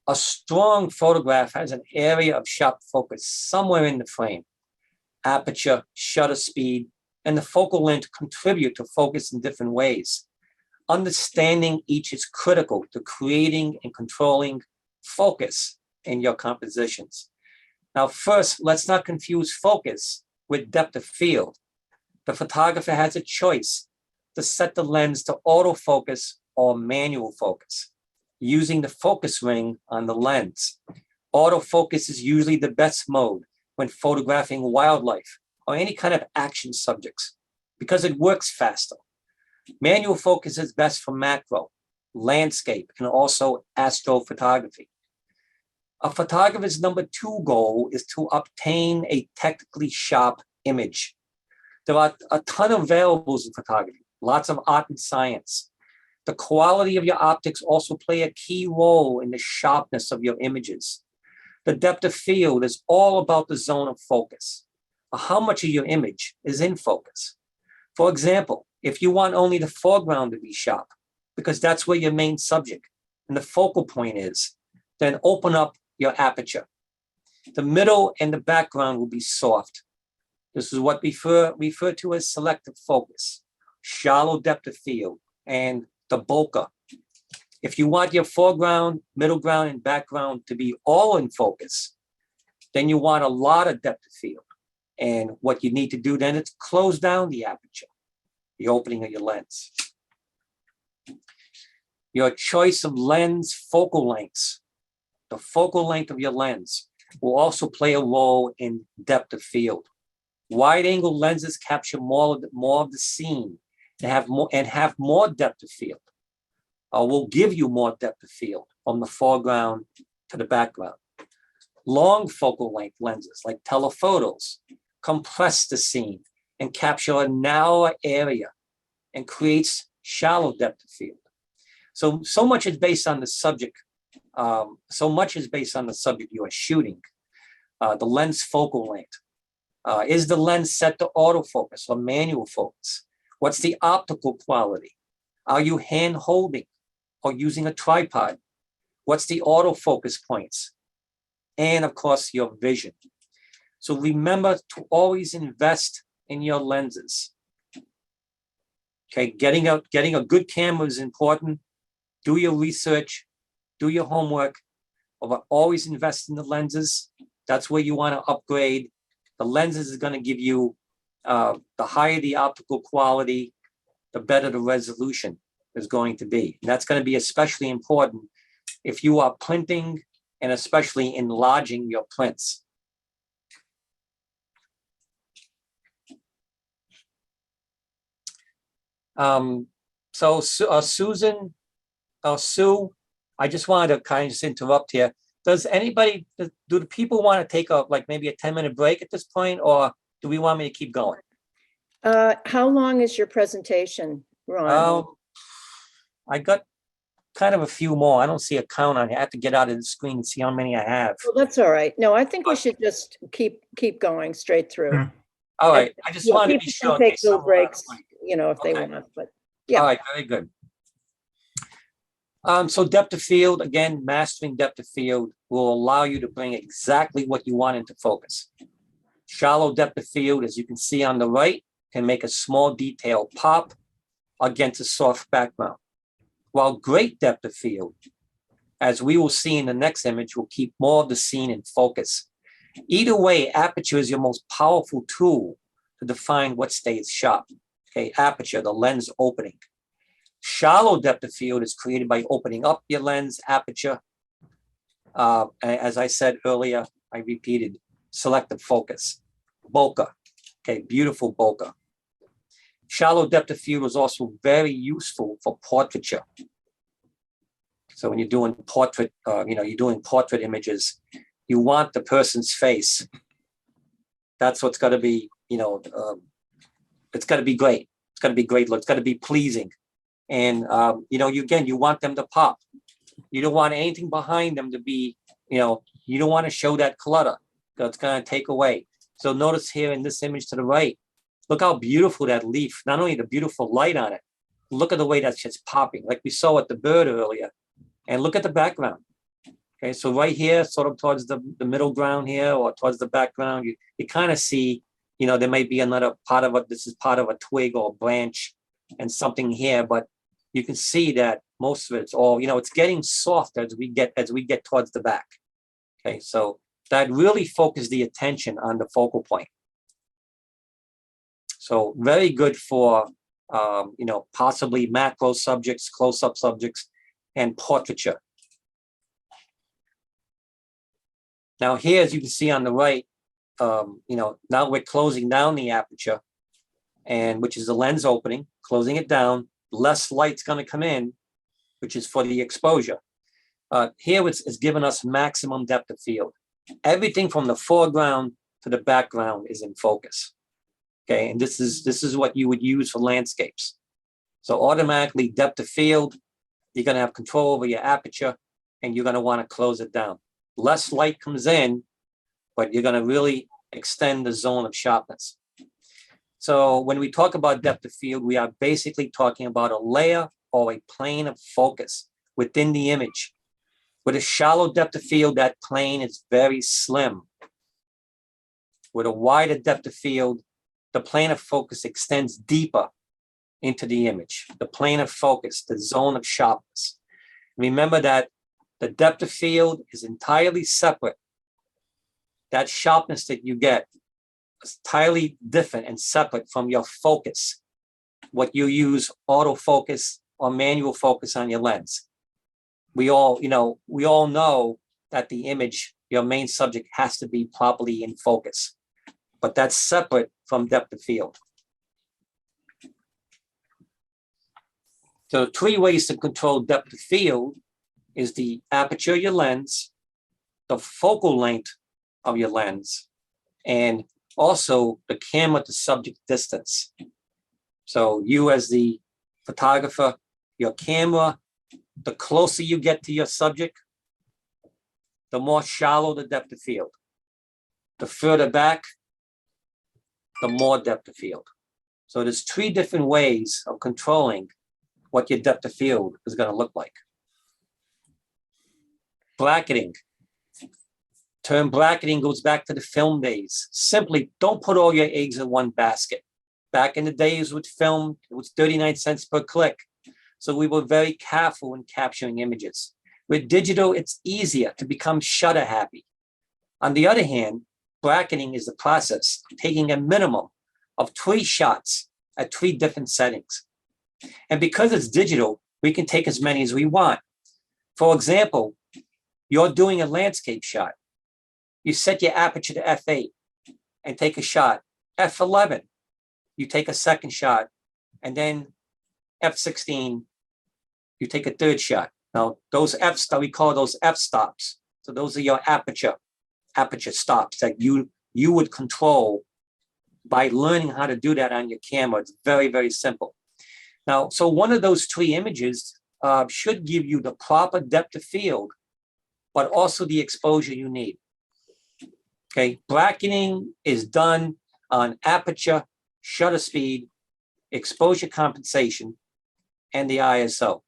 A strong photograph has an area of sharp focus somewhere in the frame. Aperture, shutter speed, and the focal length contribute to focus in different ways. Understanding each is critical to creating and controlling focus in your compositions. Now, first, let's not confuse focus with depth of field. The photographer has a choice to set the lens to autofocus or manual focus, using the focus ring on the lens. Autofocus is usually the best mode when photographing wildlife or any kind of action subjects because it works faster. Manual focus is best for macro, landscape, and also astrophotography. A photographer's number 2 goal is to obtain a technically sharp image. There are a ton of variables in photography, lots of art and science. The quality of your optics also play a key role in the sharpness of your images. The depth of field is all about the zone of focus, or how much of your image is in focus. For example, if you want only the foreground to be sharp, because that's where your main subject and the focal point is, then open up your aperture. The middle and the background will be soft. This is what we refer to as selective focus, shallow depth of field, and the bokeh. If you want your foreground, middle ground, and background to be all in focus, then you want a lot of depth of field. And what you need to do then is close down the aperture, the opening of your lens. Your choice of lens focal lengths, the focal length of your lens, will also play a role in depth of field. Wide-angle lenses capture more of the scene and have more depth of field. Will give you more depth of field from the foreground to the background. Long focal length lenses like telephotos compress the scene and capture a narrower area and creates shallow depth of field. So much is based on the subject. So much is based on the subject you are shooting. The lens focal length. Is the lens set to autofocus or manual focus? What's the optical quality? Are you hand holding or using a tripod? What's the autofocus points? And of course, your vision. So remember to always invest in your lenses. Okay, getting a good camera is important. Do your research, do your homework, but always invest in the lenses. That's where you want to upgrade. The lenses is going to give you, the higher the optical quality, the better the resolution is going to be. And that's going to be especially important if you are printing and especially enlarging your prints. Susan, Sue, I just wanted to kind of just interrupt here. Does anybody, do the people want to take a, like maybe a 10-minute break at this point, or do we want me to keep going? How long is your presentation, Ron? I got kind of a few more. I don't see a count on it. I have to get out of the screen and see how many I have. Well, that's all right. No, I think we should just keep going straight through. All right. I just wanted to be People sure. can in take case little someone breaks, wanted to- you know, if they Okay. want, but yeah. All right, very good. So depth of field, again, mastering depth of field will allow you to bring exactly what you want into focus. Shallow depth of field, as you can see on the right, can make a small detail pop against a soft background. While great depth of field, as we will see in the next image, will keep more of the scene in focus. Either way, aperture is your most powerful tool to define what stays sharp. Okay, aperture, the lens opening. Shallow depth of field is created by opening up your lens aperture. As I said earlier, I repeated, selective focus, bokeh. Okay, beautiful bokeh. Shallow depth of field is also very useful for portraiture. So when you're doing portrait, you're doing portrait images, you want the person's face. That's what's got to be, it's got to be great. It's got to be great look. It's got to be pleasing. And, you want them to pop. You don't want anything behind them to be, you don't want to show that clutter because it's going to take away. So notice here in this image to the right, look how beautiful that leaf, not only the beautiful light on it, look at the way that's just popping, like we saw with the bird earlier. And look at the background. Okay, so right here, sort of towards the middle ground here or towards the background, you kind of see, there might be another part of it. This is part of a twig or branch and something here, but you can see that most of it's all, it's getting soft as we get towards the back. Okay, so that really focused the attention on the focal point. So very good for, possibly macro subjects, close-up subjects, and portraiture. Now here, as you can see on the right, now we're closing down the aperture, and which is the lens opening, closing it down, less light's going to come in, which is for the exposure. Here it's given us maximum depth of field. Everything from the foreground to the background is in focus. Okay, and this is what you would use for landscapes. So automatically depth of field, you're going to have control over your aperture, and you're going to want to close it down. Less light comes in, but you're going to really extend the zone of sharpness. So when we talk about depth of field, we are basically talking about a layer or a plane of focus within the image. With a shallow depth of field, that plane is very slim. With a wider depth of field, the plane of focus extends deeper into the image, the plane of focus, the zone of sharpness. Remember that the depth of field is entirely separate. That sharpness that you get is entirely different and separate from your focus, what you use autofocus or manual focus on your lens. We all know that the image, your main subject, has to be properly in focus, but that's separate from depth of field. So 3 ways to control depth of field is the aperture of your lens, the focal length of your lens, and also the camera to subject distance. So you as the photographer, your camera, the closer you get to your subject, the more shallow the depth of field. The further back, the more depth of field. So there's 3 different ways of controlling what your depth of field is going to look like. Bracketing. Term bracketing goes back to the film days. Simply don't put all your eggs in one basket. Back in the days with film, it was 39 cents per click. So we were very careful in capturing images. With digital, it's easier to become shutter happy. On the other hand, bracketing is the process of taking a minimum of 3 shots at 3 different settings. And because it's digital, we can take as many as we want. For example, you're doing a landscape shot. You set your aperture to f8 and take a shot. f11, you take a second shot, and then f16, you take a third shot. Now, those we call those f-stops. So those are your aperture stops that you would control by learning how to do that on your camera. It's very, very simple. Now, so one of those 3 images should give you the proper depth of field, but also the exposure you need. Okay, bracketing is done on aperture, shutter speed, exposure compensation, and the ISO.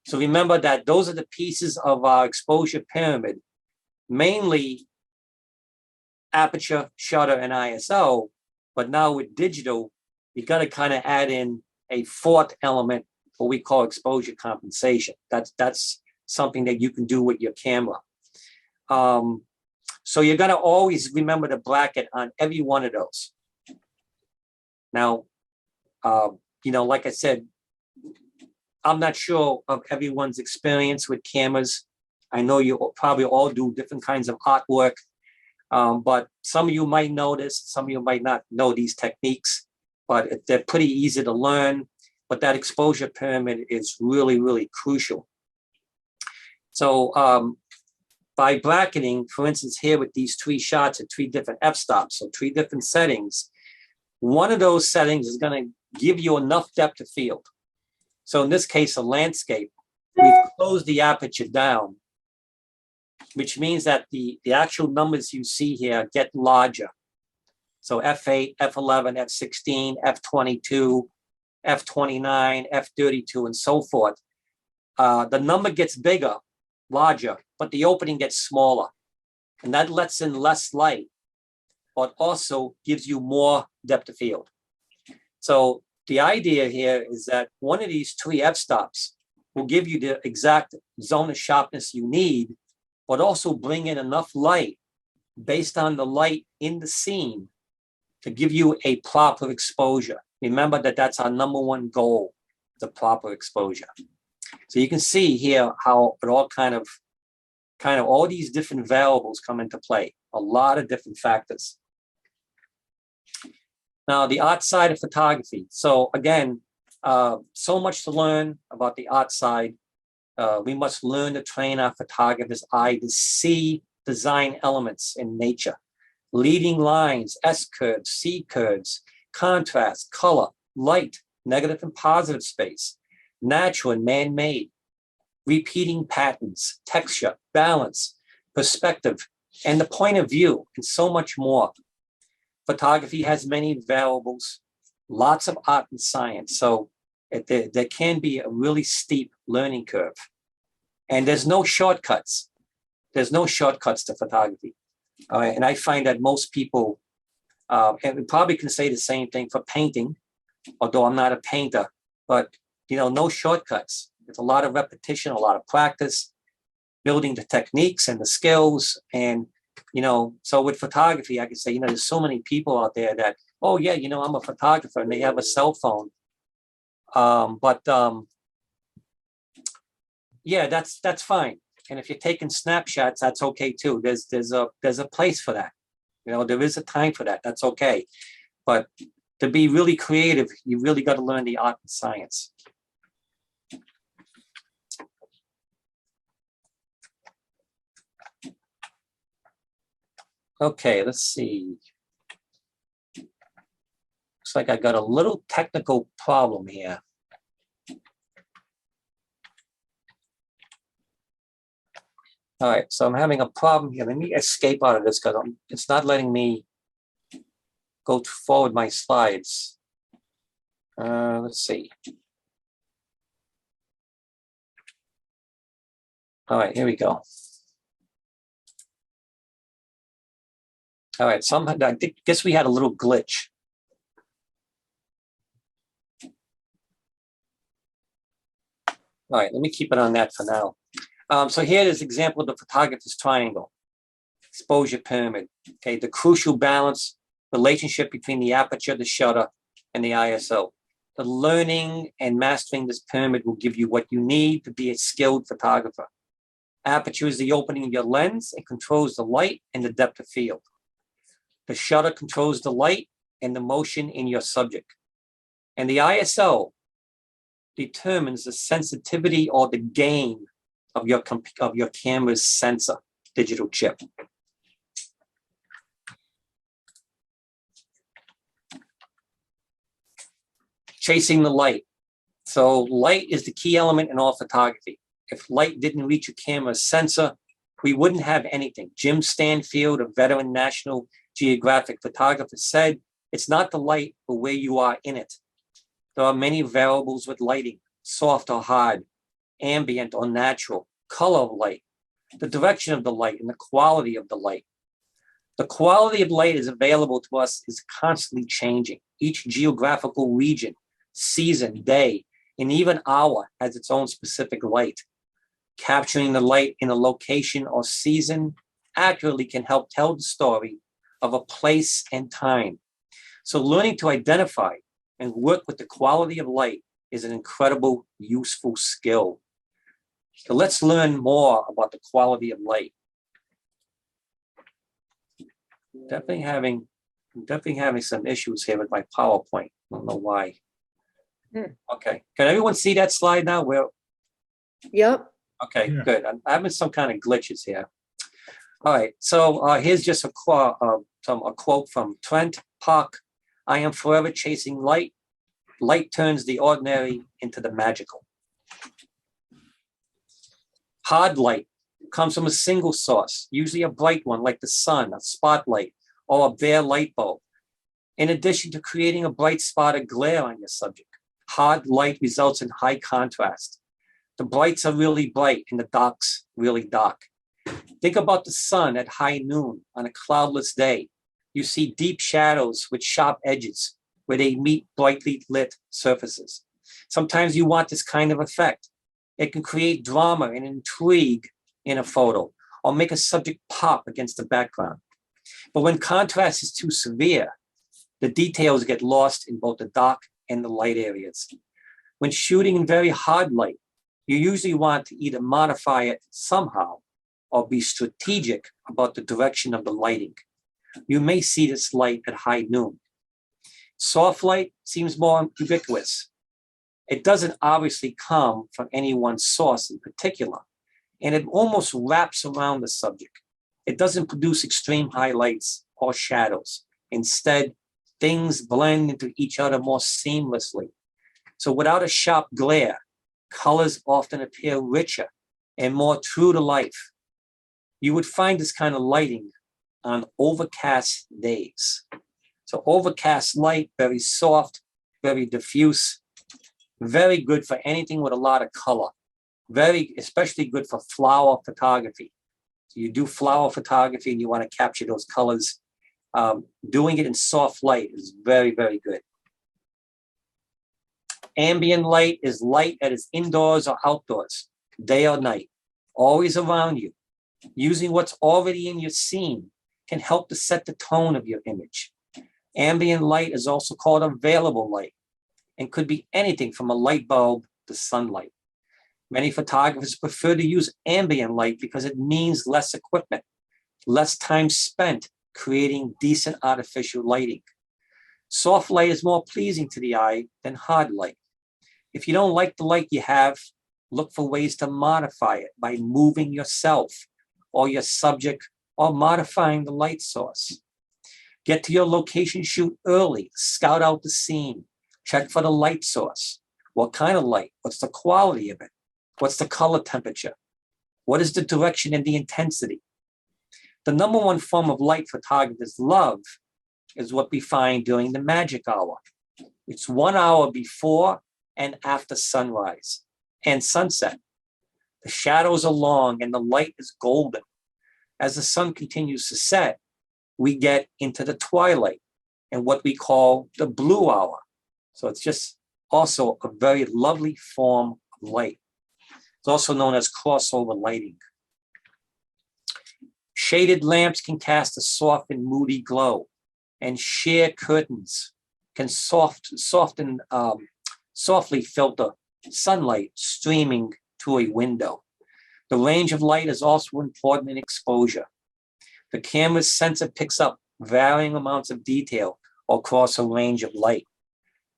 So remember that those are the pieces of our exposure pyramid, mainly aperture, shutter, and ISO. But now with digital, you got to kind of add in a 4th element, what we call exposure compensation. That's something that you can do with your camera. So you're going to always remember to bracket on every one of those. Now, like I said, I'm not sure of everyone's experience with cameras. I know you probably all do different kinds of artwork, but some of you might know this, some of you might not know these techniques, but they're pretty easy to learn. But that exposure pyramid is really, really crucial. So by bracketing, for instance, here with these 3 shots at 3 different f-stops, so 3 different settings, one of those settings is going to give you enough depth of field. So in this case, a landscape, we've closed the aperture down, which means that the actual numbers you see here get larger. So f8, f11, f16, f22, f29, f32, and so forth. The number gets bigger, larger, but the opening gets smaller. And that lets in less light, but also gives you more depth of field. So the idea here is that one of these 3 f-stops will give you the exact zone of sharpness you need, but also bring in enough light based on the light in the scene to give you a proper exposure. Remember that that's our number 1 goal, the proper exposure. So you can see here how it all kind of all these different variables come into play, a lot of different factors. Now, the art side of photography. So again, so much to learn about the art side. We must learn to train our photographer's eye to see design elements in nature. Leading lines, S-curves, C-curves, contrast, color, light, negative and positive space, natural and man-made, repeating patterns, texture, balance, perspective, and the point of view, and so much more. Photography has many variables, lots of art and science, so there can be a really steep learning curve. And there's no shortcuts. There's no shortcuts to photography. And I find that most people, and we probably can say the same thing for painting, although I'm not a painter, but no shortcuts. It's a lot of repetition, a lot of practice, building the techniques and the skills. And, so with photography, I can say, there's so many people out there that, oh yeah, I'm a photographer, and they have a cell phone. Yeah, that's fine. And if you're taking snapshots, that's okay too. There's a place for that. There is a time for that. That's okay. But to be really creative, you really got to learn the art and science. Okay, let's see. Looks like I got a little technical problem here. All right, so I'm having a problem here. Let me escape out of this because it's not letting me go forward my slides. Let's see. All right, here we go. All right, somehow I guess we had a little glitch. All right, let me keep it on that for now. So here is an example of the photographer's triangle, exposure pyramid. Okay, the crucial balance relationship between the aperture, the shutter, and the ISO. The learning and mastering this pyramid will give you what you need to be a skilled photographer. Aperture is the opening of your lens. It controls the light and the depth of field. The shutter controls the light and the motion in your subject. And the ISO determines the sensitivity or the gain of your camera's sensor, digital chip. Chasing the light. So light is the key element in all photography. If light didn't reach your camera's sensor, we wouldn't have anything. Jim Stanfield, a veteran National Geographic photographer, said, "It's not the light, but where you are in it." There are many variables with lighting: soft or hard, ambient or natural, color of light, the direction of the light, and the quality of the light. The quality of light is available to us is constantly changing. Each geographical region, season, day, and even hour has its own specific light. Capturing the light in a location or season accurately can help tell the story of a place and time. So learning to identify and work with the quality of light is an incredible, useful skill. So let's learn more about the quality of light. Definitely having some issues here with my PowerPoint. I don't know why. Okay, can everyone see that slide now? Yep. Okay, Yeah. good. I'm having some kind of glitches here. All right, so here's just a quote from Trent Park. "I am forever chasing light. Light turns the ordinary into the magical." Hard light comes from a single source, usually a bright one like the sun, a spotlight, or a bare light bulb. In addition to creating a bright spot of glare on your subject, hard light results in high contrast. The brights are really bright and the darks really dark. Think about the sun at high noon on a cloudless day. You see deep shadows with sharp edges where they meet brightly lit surfaces. Sometimes you want this kind of effect. It can create drama and intrigue in a photo or make a subject pop against the background. But when contrast is too severe, the details get lost in both the dark and the light areas. When shooting in very hard light, you usually want to either modify it somehow or be strategic about the direction of the lighting. You may see this light at high noon. Soft light seems more ubiquitous. It doesn't obviously come from any one source in particular, and it almost wraps around the subject. It doesn't produce extreme highlights or shadows. Instead, things blend into each other more seamlessly. So without a sharp glare, colors often appear richer and more true to life. You would find this kind of lighting on overcast days. So overcast light, very soft, very diffuse, very good for anything with a lot of color. Especially good for flower photography. So you do flower photography and you want to capture those colors. Doing it in soft light is very, very good. Ambient light is light that is indoors or outdoors, day or night, always around you. Using what's already in your scene can help to set the tone of your image. Ambient light is also called available light and could be anything from a light bulb to sunlight. Many photographers prefer to use ambient light because it means less equipment, less time spent creating decent artificial lighting. Soft light is more pleasing to the eye than hard light. If you don't like the light you have, look for ways to modify it by moving yourself or your subject or modifying the light source. Get to your location shoot early, scout out the scene, check for the light source. What kind of light? What's the quality of it? What's the color temperature? What is the direction and the intensity? The number one form of light photographers love is what we find during the magic hour. It's 1 hour before and after sunrise and sunset. The shadows are long and the light is golden. As the sun continues to set, we get into the twilight and what we call the blue hour. So it's just also a very lovely form of light. It's also known as crossover lighting. Shaded lamps can cast a soft and moody glow, and sheer curtains can softly filter sunlight streaming through a window. The range of light is also important in exposure. The camera's sensor picks up varying amounts of detail across a range of light.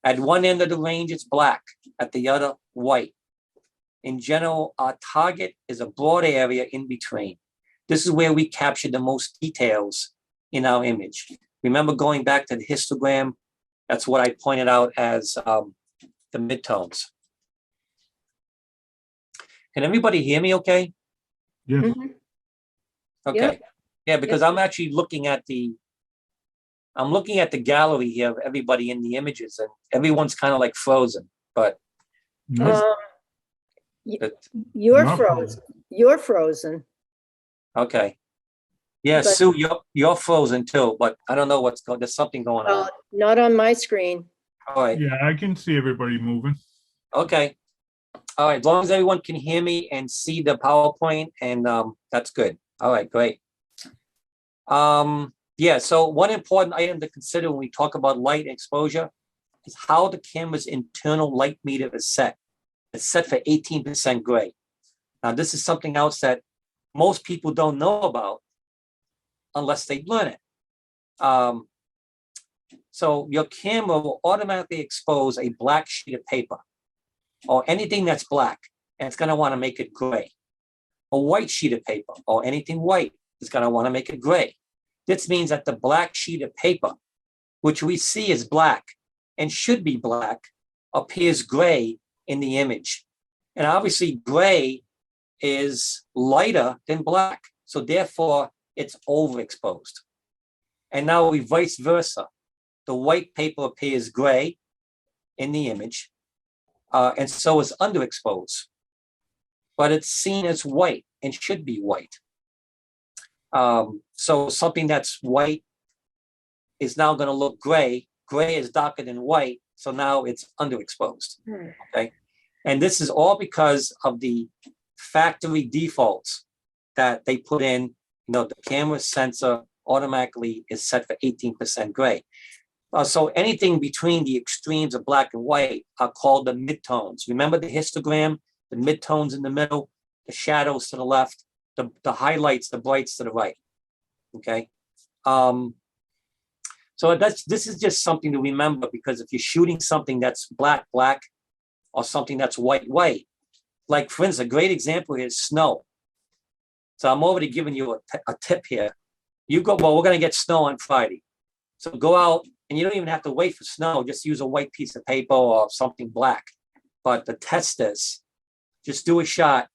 At one end of the range, it's black, at the other, white. In general, our target is a broad area in between. This is where we capture the most details in our image. Remember going back to the histogram? That's what I pointed out as the midtones. Can everybody hear me okay? Yes. Mhm. Okay. Yep. Yeah, because I'm actually looking at the gallery here of everybody in the images, and everyone's kind of like frozen, but No, it- You're Not frozen. You're frozen. okay. Yeah, But- Sue, you're frozen too, but I don't know what's going, there's something going on. Not on my screen. All right, yeah, I can see everybody moving. okay. All right, as long as everyone can hear me and see the PowerPoint, and that's good. All right, great. Yeah, so one important item to consider when we talk about light exposure is how the camera's internal light meter is set. It's set for 18% gray. Now, this is something else that most people don't know about unless they learn it. So your camera will automatically expose a black sheet of paper or anything that's black, and it's gonna wanna make it gray. A white sheet of paper or anything white is gonna wanna make it gray. This means that the black sheet of paper, which we see as black and should be black, appears gray in the image. And obviously gray is lighter than black. So therefore it's overexposed. And now we vice versa. The white paper appears gray in the image, and so is underexposed. But it's seen as white and should be white. So something that's white is now going to look gray. Gray is darker than white, so now it's underexposed. Okay, and this is all because of the factory defaults that they put in. You know, the camera sensor automatically is set for 18% gray. So anything between the extremes of black and white are called the midtones. Remember the histogram, the midtones in the middle, the shadows to the left, the highlights, the brights to the right. Okay. So this is just something to remember, because if you're shooting something that's black, or something that's white, like for instance, a great example here is snow. So I'm already giving you a tip here. You go, well, we're going to get snow on Friday. So go out, and you don't even have to wait for snow. Just use a white piece of paper or something black. But the test is, just do a shot.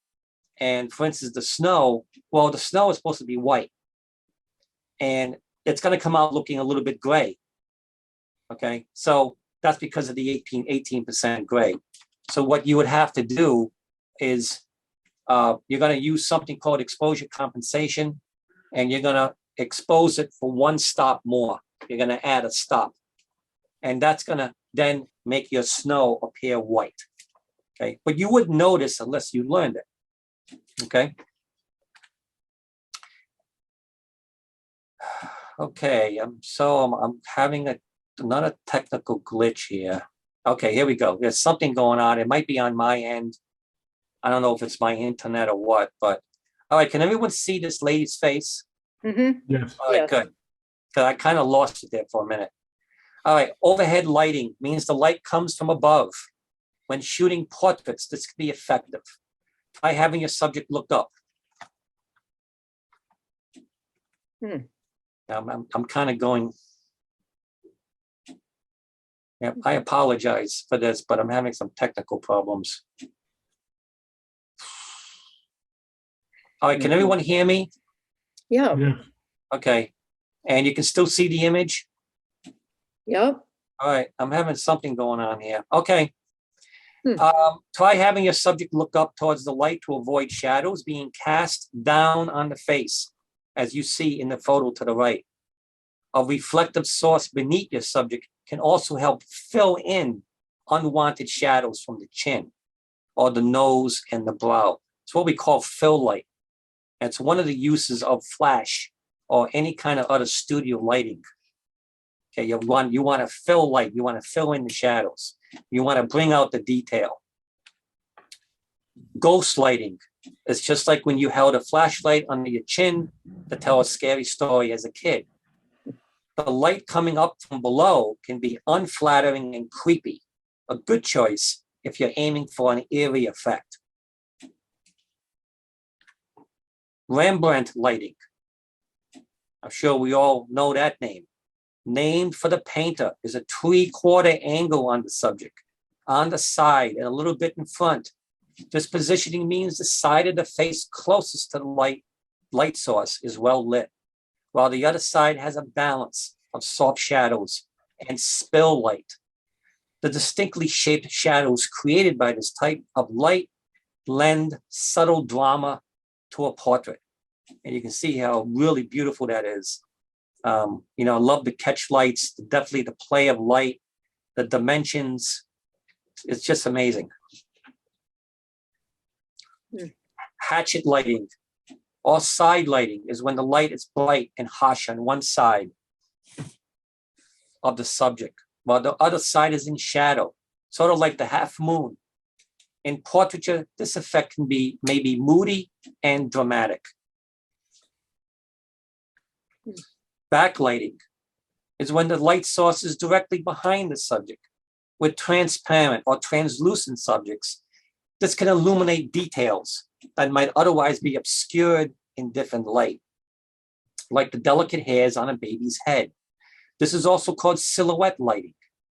And for instance, the snow is supposed to be white. And it's going to come out looking a little bit gray. Okay, so that's because of the 18% gray. So what you would have to do is you're going to use something called exposure compensation, and you're going to expose it for one stop more. You're going to add a stop, and that's going to then make your snow appear white. Okay, but you wouldn't notice unless you learned it. Okay. Okay, I'm having another technical glitch here. Okay, here we go. There's something going on. It might be on my end. I don't know if it's my internet or what, but all right, can everyone see this lady's face? Mhm. Yes. All right, Yes. good. Because I kind of lost it there for a minute. All right, overhead lighting means the light comes from above. When shooting portraits, this can be effective. Try having your subject look up. I'm kind of going. Yeah, I apologize for this, but I'm having some technical problems. All right, can everyone hear me? Yeah, Yes. Okay, and you can still see the image? yep. All right, I'm having something going on here. Okay. Hmm. Try having your subject look up towards the light to avoid shadows being cast down on the face, as you see in the photo to the right. A reflective source beneath your subject can also help fill in unwanted shadows from the chin or the nose and the brow. It's what we call fill light. It's one of the uses of flash or any kind of other studio lighting. Okay, you want to fill light, you want to fill in the shadows, you want to bring out the detail. Ghost lighting is just like when you held a flashlight under your chin to tell a scary story as a kid. The light coming up from below can be unflattering and creepy. A good choice if you're aiming for an eerie effect. Rembrandt lighting. I'm sure we all know that name. Named for the painter, is a 3/4 angle on the subject, on the side and a little bit in front. This positioning means the side of the face closest to the light source is well lit, while the other side has a balance of soft shadows and spill light. The distinctly shaped shadows created by this type of light lend subtle drama to a portrait. And you can see how really beautiful that is. I love the catch lights, definitely the play of light, the dimensions. It's just amazing. Hatchet lighting or side lighting is when the light is bright and harsh on one side of the subject, while the other side is in shadow, sort of like the half moon. In portraiture, this effect can be maybe moody and dramatic. Backlighting is when the light source is directly behind the subject. With transparent or translucent subjects, this can illuminate details that might otherwise be obscured in different light, like the delicate hairs on a baby's head. This is also called silhouette lighting,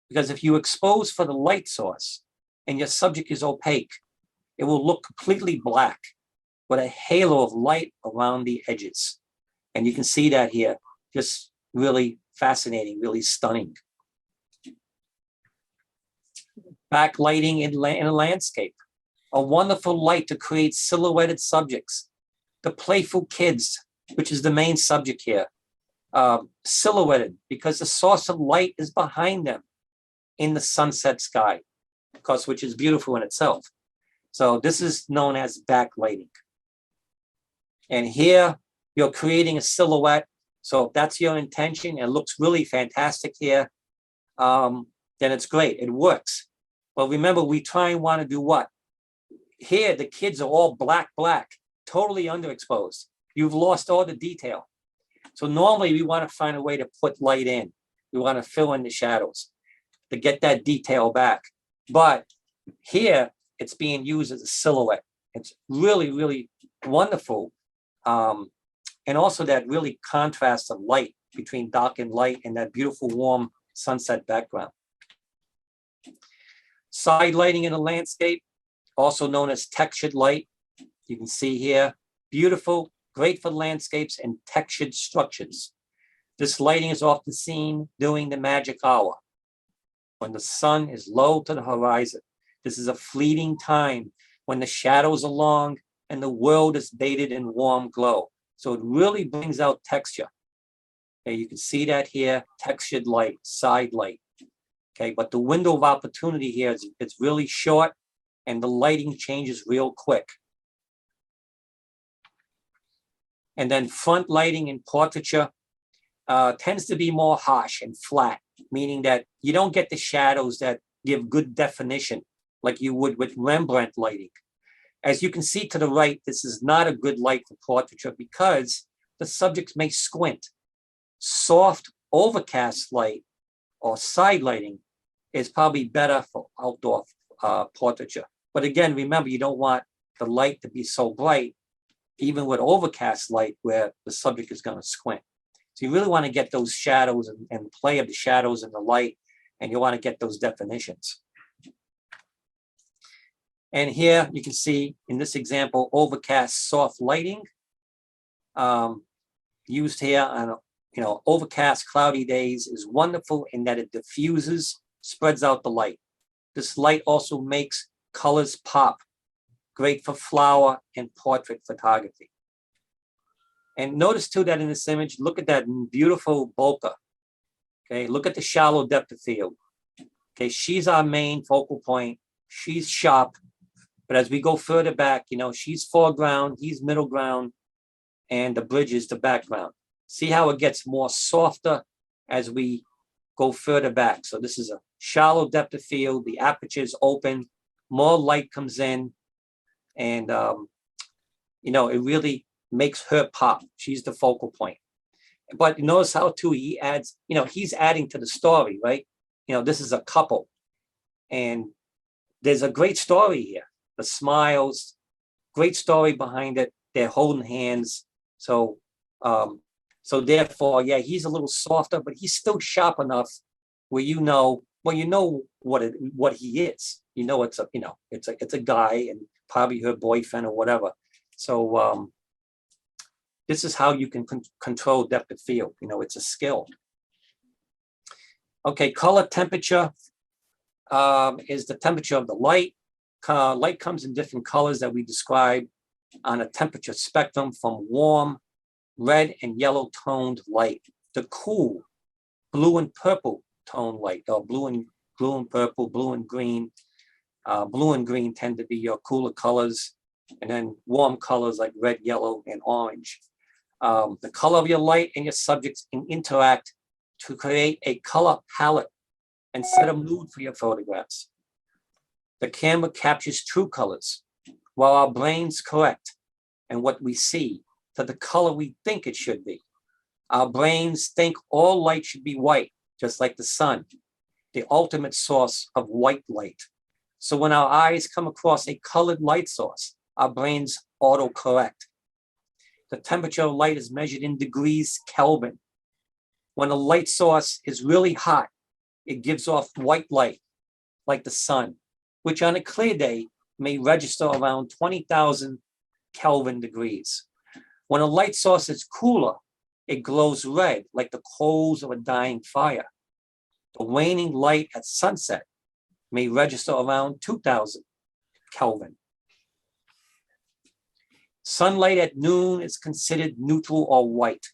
because if you expose for the light source and your subject is opaque, it will look completely black with a halo of light around the edges. And you can see that here, just really fascinating, really stunning. Backlighting in a landscape, a wonderful light to create silhouetted subjects. The playful kids, which is the main subject here, silhouetted because the source of light is behind them in the sunset sky, which is beautiful in itself. So this is known as backlighting. And here you're creating a silhouette. So if that's your intention and it looks really fantastic here, then it's great, it works. But remember, we try and want to do what? Here, the kids are all black, totally underexposed. You've lost all the detail. So normally we want to find a way to put light in. We want to fill in the shadows to get that detail back. But here, it's being used as a silhouette. It's really, really wonderful. And also that really contrast of light between dark and light and that beautiful warm sunset background. Side lighting in a landscape, also known as textured light. You can see here, beautiful, great for landscapes and textured structures. This lighting is often seen during the magic hour, when the sun is low to the horizon. This is a fleeting time when the shadows are long and the world is bathed in warm glow. So it really brings out texture. Okay, you can see that here, textured light, side light. Okay, but the window of opportunity here is it's really short and the lighting changes real quick. And then front lighting in portraiture tends to be more harsh and flat, meaning that you don't get the shadows that give good definition like you would with Rembrandt lighting. As you can see to the right, this is not a good light for portraiture because the subjects may squint. Soft, overcast light or side lighting is probably better for outdoor portraiture. But again, remember, you don't want the light to be so bright, even with overcast light where the subject is going to squint. So you really want to get those shadows and play of the shadows and the light, and you want to get those definitions. And here you can see in this example, overcast soft lighting used here on overcast, cloudy days is wonderful in that it diffuses, spreads out the light. This light also makes colors pop, great for flower and portrait photography. And notice too that in this image, look at that beautiful bokeh. Okay, look at the shallow depth of field. Okay, she's our main focal point. She's sharp. But as we go further back, she's foreground, he's middle ground, and the bridge is the background. See how it gets more softer as we go further back. So this is a shallow depth of field. The aperture is open, more light comes in, and it really makes her pop. She's the focal point. But notice how too he adds, he's adding to the story, right? This is a couple, and there's a great story here. The smiles, great story behind it. They're holding hands. So therefore, yeah, he's a little softer, but he's still sharp enough where what he is. It's a guy and probably her boyfriend or whatever. So this is how you can control depth of field. It's a skill. Okay, color temperature is the temperature of the light. Light comes in different colors that we describe on a temperature spectrum, from warm, red and yellow toned light to cool, blue and purple tone light, or blue and purple, blue and green. Blue and green tend to be your cooler colors, and then warm colors like red, yellow, and orange. The color of your light and your subjects can interact to create a color palette and set a mood for your photographs. The camera captures true colors, while our brains correct and what we see to the color we think it should be. Our brains think all light should be white, just like the sun, the ultimate source of white light. So when our eyes come across a colored light source, our brains auto-correct. The temperature of light is measured in degrees Kelvin. When a light source is really hot, it gives off white light, like the sun, which on a clear day may register around 20,000 Kelvin degrees. When a light source is cooler, it glows red, like the coals of a dying fire. The waning light at sunset may register around 2,000 Kelvin. Sunlight at noon is considered neutral or white,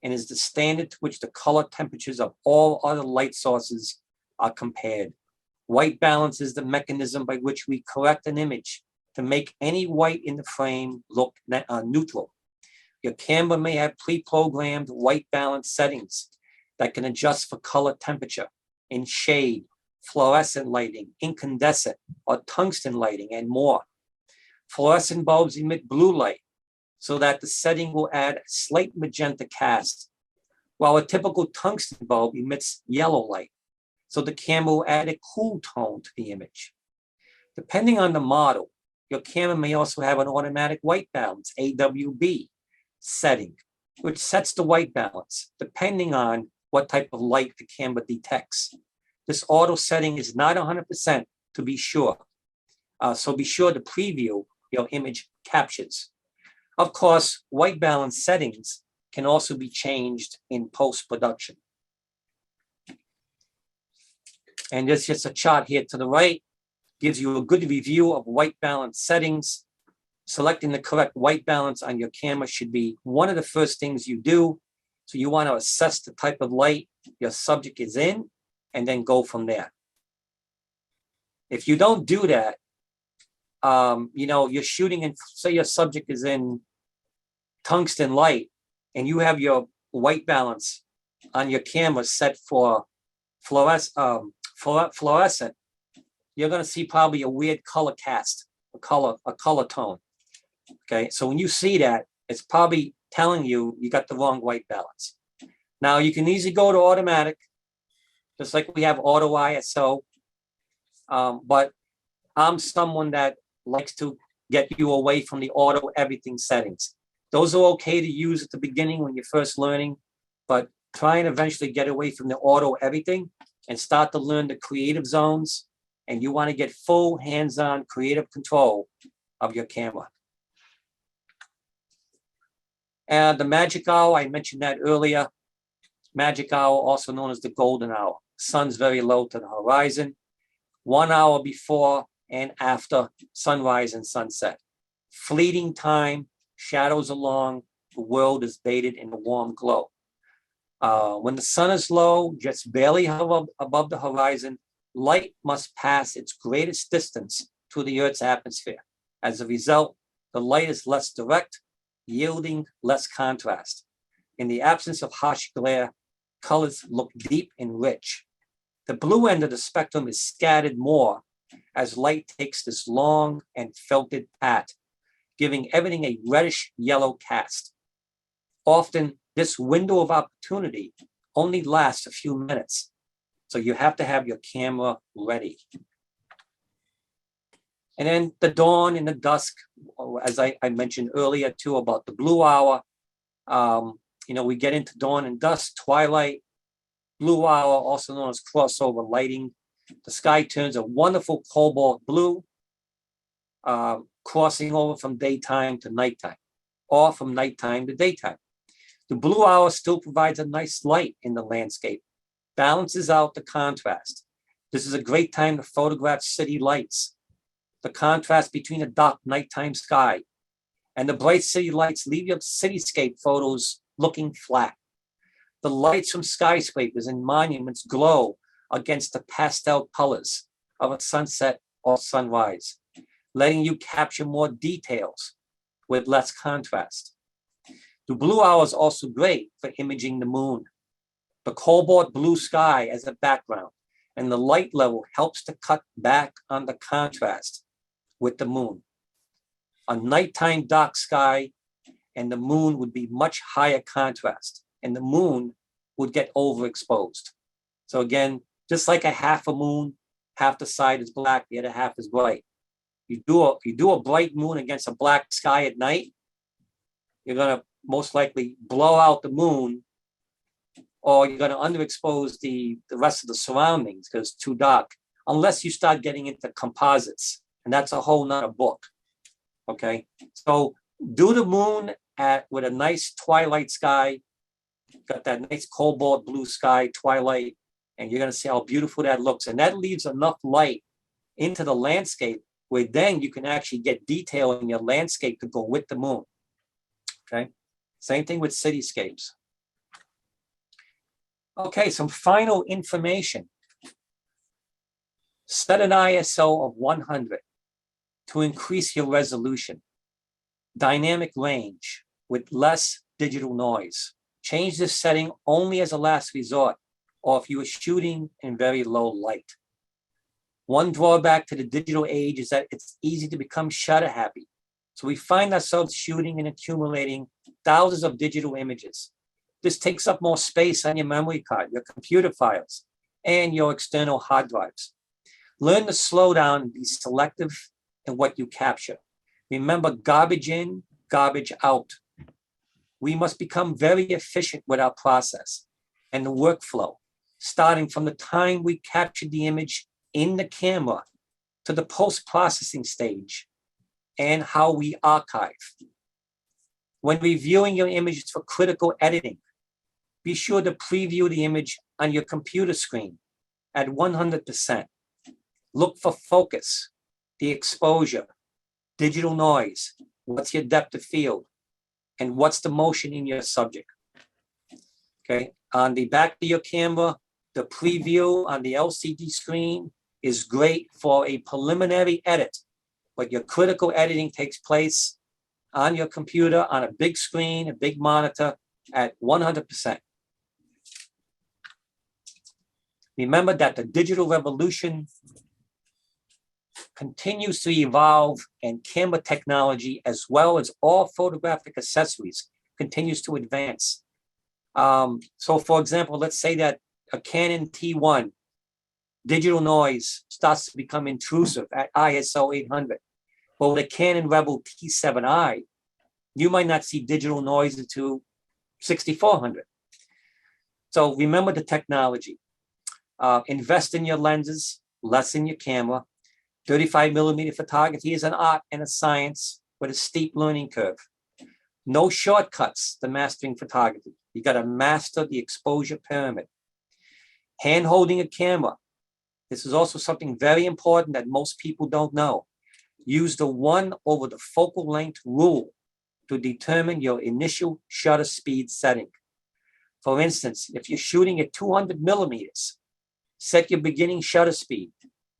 and is the standard to which the color temperatures of all other light sources are compared. White balance is the mechanism by which we correct an image to make any white in the frame look neutral. Your camera may have pre-programmed white balance settings that can adjust for color temperature in shade, fluorescent lighting, incandescent, or tungsten lighting, and more. Fluorescent bulbs emit blue light so that the setting will add a slight magenta cast, while a typical tungsten bulb emits yellow light, so the camera will add a cool tone to the image. Depending on the model, your camera may also have an automatic white balance, AWB, setting, which sets the white balance depending on what type of light the camera detects. This auto setting is not 100% to be sure, so be sure to preview your image captures. Of course, white balance settings can also be changed in post-production. And there's just a chart here to the right, gives you a good review of white balance settings. Selecting the correct white balance on your camera should be one of the first things you do. So you want to assess the type of light your subject is in, and then go from there. If you don't do that, you're shooting in, say your subject is in tungsten light, and you have your white balance on your camera set for fluorescent, you're going to see probably a weird color cast, a color tone. Okay, so when you see that, it's probably telling you you got the wrong white balance. Now you can easily go to automatic, just like we have auto ISO, but I'm someone that likes to get you away from the auto everything settings. Those are okay to use at the beginning when you're first learning, but try and eventually get away from the auto everything and start to learn the creative zones. And you want to get full hands-on creative control of your camera. And the magic hour, I mentioned that earlier. magic hour, also known as the golden hour. Sun's very low to the horizon. 1 hour before and after sunrise and sunset. Fleeting time, shadows along, the world is bathed in a warm glow. When the sun is low, just barely above the horizon, light must pass its greatest distance through the Earth's atmosphere. As a result, the light is less direct, yielding less contrast. In the absence of harsh glare, colors look deep and rich. The blue end of the spectrum is scattered more as light takes this long and filtered path, giving everything a reddish yellow cast. Often, this window of opportunity only lasts a few minutes, so you have to have your camera ready. And then the dawn and the dusk, as I mentioned earlier too about the blue hour, we get into dawn and dusk, twilight, blue hour, also known as crossover lighting. The sky turns a wonderful cobalt blue, crossing over from daytime to nighttime, or from nighttime to daytime. The blue hour still provides a nice light in the landscape, balances out the contrast. This is a great time to photograph city lights. The contrast between a dark nighttime sky and the bright city lights leave your cityscape photos looking flat. The lights from skyscrapers and monuments glow against the pastel colors of a sunset or sunrise, letting you capture more details with less contrast. The blue hour is also great for imaging the moon. The cobalt blue sky as a background and the light level helps to cut back on the contrast with the moon. A nighttime dark sky and the moon would be much higher contrast, and the moon would get overexposed. So again, just like a half a moon, half the side is black, the other half is bright. You do a bright moon against a black sky at night, you're gonna most likely blow out the moon, or you're gonna underexpose the rest of the surroundings because it's too dark, unless you start getting into composites, and that's a whole nother book. Okay, so do the moon with a nice twilight sky, got that nice cobalt blue sky twilight, and you're gonna see how beautiful that looks. And that leaves enough light into the landscape where then you can actually get detail in your landscape to go with the moon. Okay, same thing with cityscapes. Okay, some final information. Set an ISO of 100 to increase your resolution. Dynamic range with less digital noise. Change this setting only as a last resort or if you are shooting in very low light. One drawback to the digital age is that it's easy to become shutter happy. So we find ourselves shooting and accumulating thousands of digital images. This takes up more space on your memory card, your computer files, and your external hard drives. Learn to slow down and be selective in what you capture. Remember, garbage in, garbage out. We must become very efficient with our process and the workflow, starting from the time we captured the image in the camera to the post-processing stage and how we archive. When reviewing your images for critical editing, be sure to preview the image on your computer screen at 100%. Look for focus, the exposure, digital noise, what's your depth of field, and what's the motion in your subject. Okay, on the back of your camera, the preview on the LCD screen is great for a preliminary edit, but your critical editing takes place on your computer, on a big screen, a big monitor at 100%. Remember that the digital revolution continues to evolve, and camera technology, as well as all photographic accessories, continues to advance. So for example, let's say that a Canon T1 digital noise starts to become intrusive at ISO 800. But with a Canon Rebel T7i, you might not see digital noise until 6400. So remember the technology. Invest in your lenses, less in your camera. 35mm photography is an art and a science with a steep learning curve. No shortcuts to mastering photography. You got to master the exposure pyramid. Hand holding a camera. This is also something very important that most people don't know. Use the 1 over the focal length rule to determine your initial shutter speed setting. For instance, if you're shooting at 200 millimeters, set your beginning shutter speed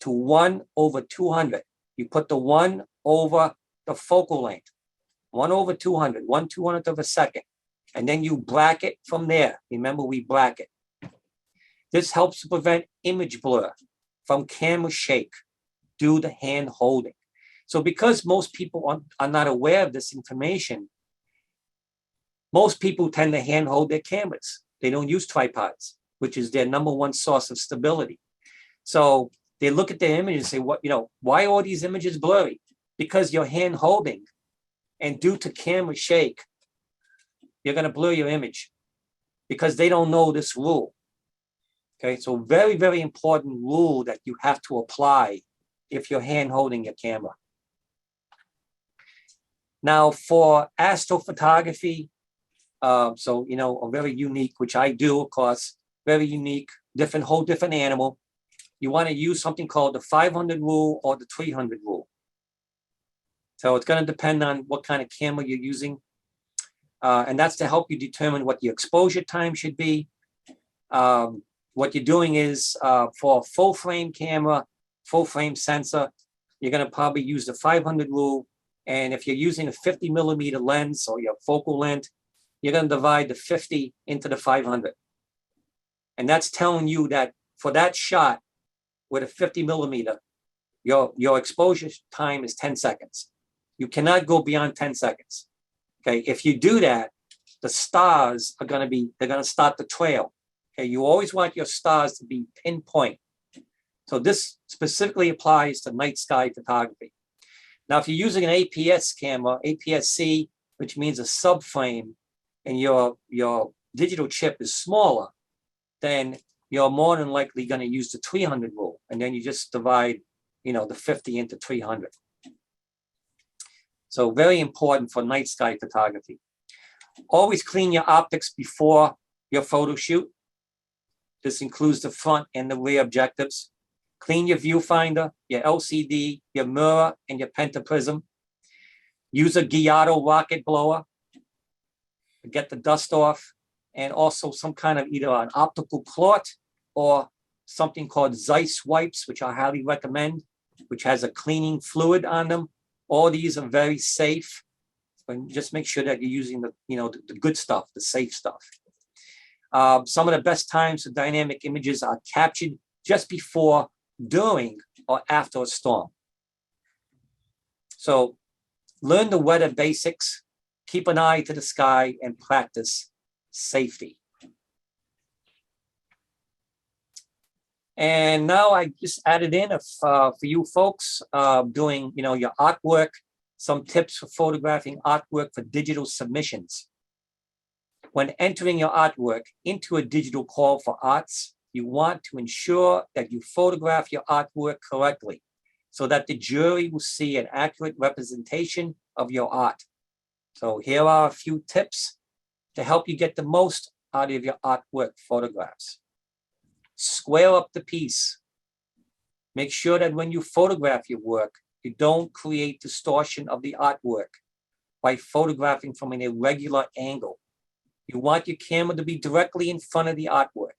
to 1 over 200. You put the 1 over the focal length, 1 over 200, 1/200th of a second, and then you bracket from there. Remember, we bracket. This helps to prevent image blur from camera shake due to hand holding. So because most people are not aware of this information, most people tend to hand hold their cameras. They don't use tripods, which is their #1 source of stability. So they look at their images and say, why are all these images blurry? Because you're hand holding, and due to camera shake, you're going to blur your image because they don't know this rule. Okay, so very, very important rule that you have to apply if you're hand holding your camera. Now for astrophotography, a very unique, which I do, of course, very unique, whole different animal. You want to use something called the 500 rule or the 300 rule. So it's going to depend on what kind of camera you're using. And that's to help you determine what your exposure time should be. What you're doing is for a full frame camera, full frame sensor, you're going to probably use the 500 rule. And if you're using a 50 millimeter lens or your focal length, you're going to divide the 50 into the 500. And that's telling you that for that shot with a 50 millimeter, your exposure time is 10 seconds. You cannot go beyond 10 seconds. Okay, if you do that, the stars are going to start to trail. Okay, you always want your stars to be pinpoint. So this specifically applies to night sky photography. Now, if you're using an APS camera, APS-C, which means a subframe, and your digital chip is smaller, then you're more than likely going to use the 300 rule. And then you just divide, the 50 into 300. So very important for night sky photography. Always clean your optics before your photo shoot. This includes the front and the rear objectives. Clean your viewfinder, your LCD, your mirror, and your pentaprism. Use a Giotto rocket blower to get the dust off, and also some kind of either an optical cloth or something called Zeiss wipes, which I highly recommend, which has a cleaning fluid on them. All these are very safe, but just make sure that you're using the good stuff, the safe stuff. Some of the best times for dynamic images are captured just before, during, or after a storm. So learn the weather basics, keep an eye to the sky, and practice safety. And now I just added in for you folks doing your artwork, some tips for photographing artwork for digital submissions. When entering your artwork into a digital call for arts, you want to ensure that you photograph your artwork correctly so that the jury will see an accurate representation of your art. So here are a few tips to help you get the most out of your artwork photographs. Square up the piece. Make sure that when you photograph your work, you don't create distortion of the artwork by photographing from an irregular angle. You want your camera to be directly in front of the artwork,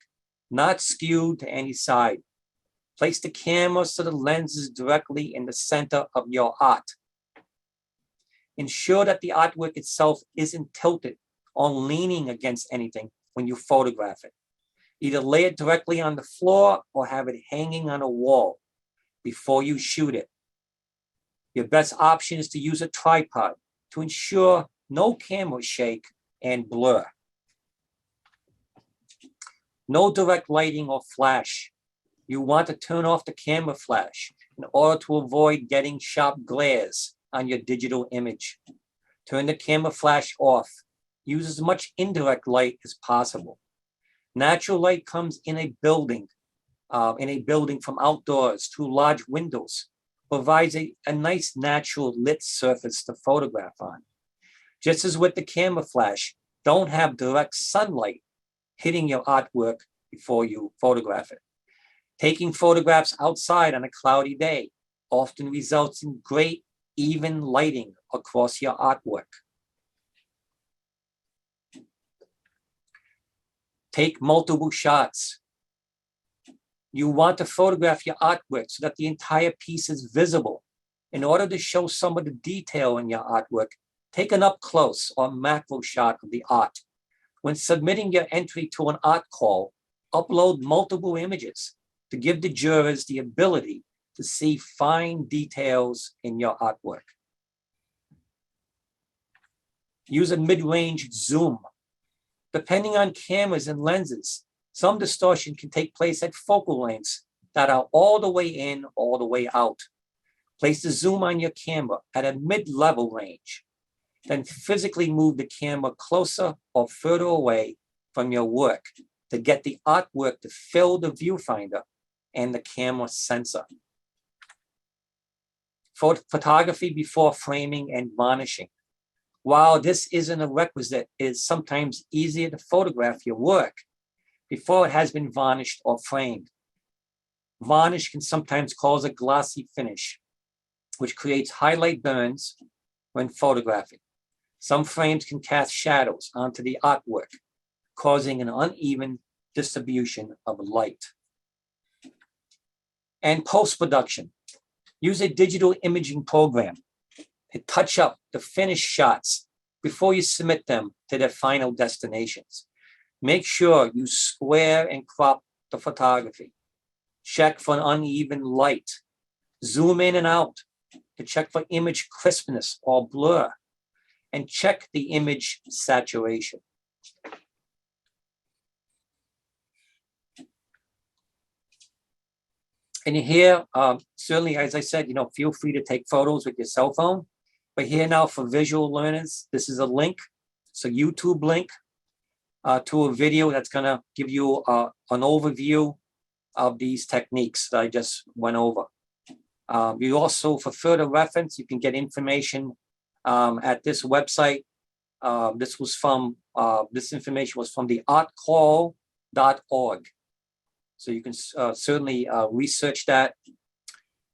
not skewed to any side. Place the camera so the lens is directly in the center of your art. Ensure that the artwork itself isn't tilted or leaning against anything when you photograph it. Either lay it directly on the floor or have it hanging on a wall before you shoot it. Your best option is to use a tripod to ensure no camera shake and blur. No direct lighting or flash. You want to turn off the camera flash in order to avoid getting sharp glares on your digital image. Turn the camera flash off. Use as much indirect light as possible. Natural light comes in a building from outdoors through large windows, provides a nice natural lit surface to photograph on. Just as with the camera flash, don't have direct sunlight hitting your artwork before you photograph it. Taking photographs outside on a cloudy day often results in great even lighting across your artwork. Take multiple shots. You want to photograph your artwork so that the entire piece is visible. In order to show some of the detail in your artwork, take an up close or macro shot of the art. When submitting your entry to an art call, upload multiple images to give the jurors the ability to see fine details in your artwork. Use a mid-range zoom. Depending on cameras and lenses, some distortion can take place at focal lengths that are all the way in, all the way out. Place the zoom on your camera at a mid-level range. Then physically move the camera closer or further away from your work to get the artwork to fill the viewfinder and the camera sensor. Photography before framing and varnishing. While this isn't a requisite, it is sometimes easier to photograph your work before it has been varnished or framed. Varnish can sometimes cause a glossy finish, which creates highlight burns when photographing. Some frames can cast shadows onto the artwork, causing an uneven distribution of light. And post-production. Use a digital imaging program to touch up the finished shots before you submit them to their final destinations. Make sure you square and crop the photography. Check for an uneven light. Zoom in and out to check for image crispness or blur, and check the image saturation. And here, certainly, as I said, feel free to take photos with your cell phone. But here now for visual learners, this is a link. It's a YouTube link to a video that's going to give you an overview of these techniques that I just went over. You also, for further reference, you can get information at this website. This information was from the artcall.org. So you can certainly research that,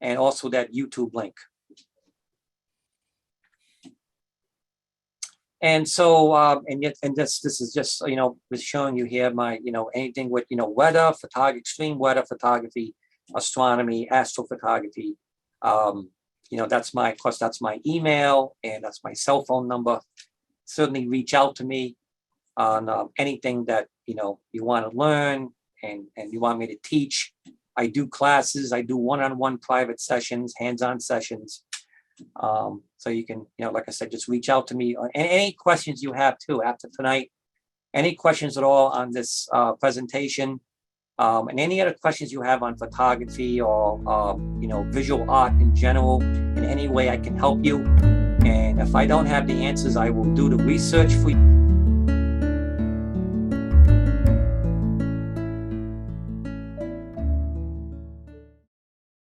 and also that YouTube link. And so, this is just, just showing you here my, anything with, weather, photography, extreme weather photography, astronomy, astrophotography. That's my, of course, that's my email, and that's my cell phone number. Certainly reach out to me on anything that, you want to learn and you want me to teach. I do classes, I do one-on-one private sessions, hands-on sessions. So you can, like I said, just reach out to me. And any questions you have too after tonight, any questions at all on this presentation, and any other questions you have on photography or, visual art in general, in any way I can help you. And if I don't have the answers, I will do the research for you.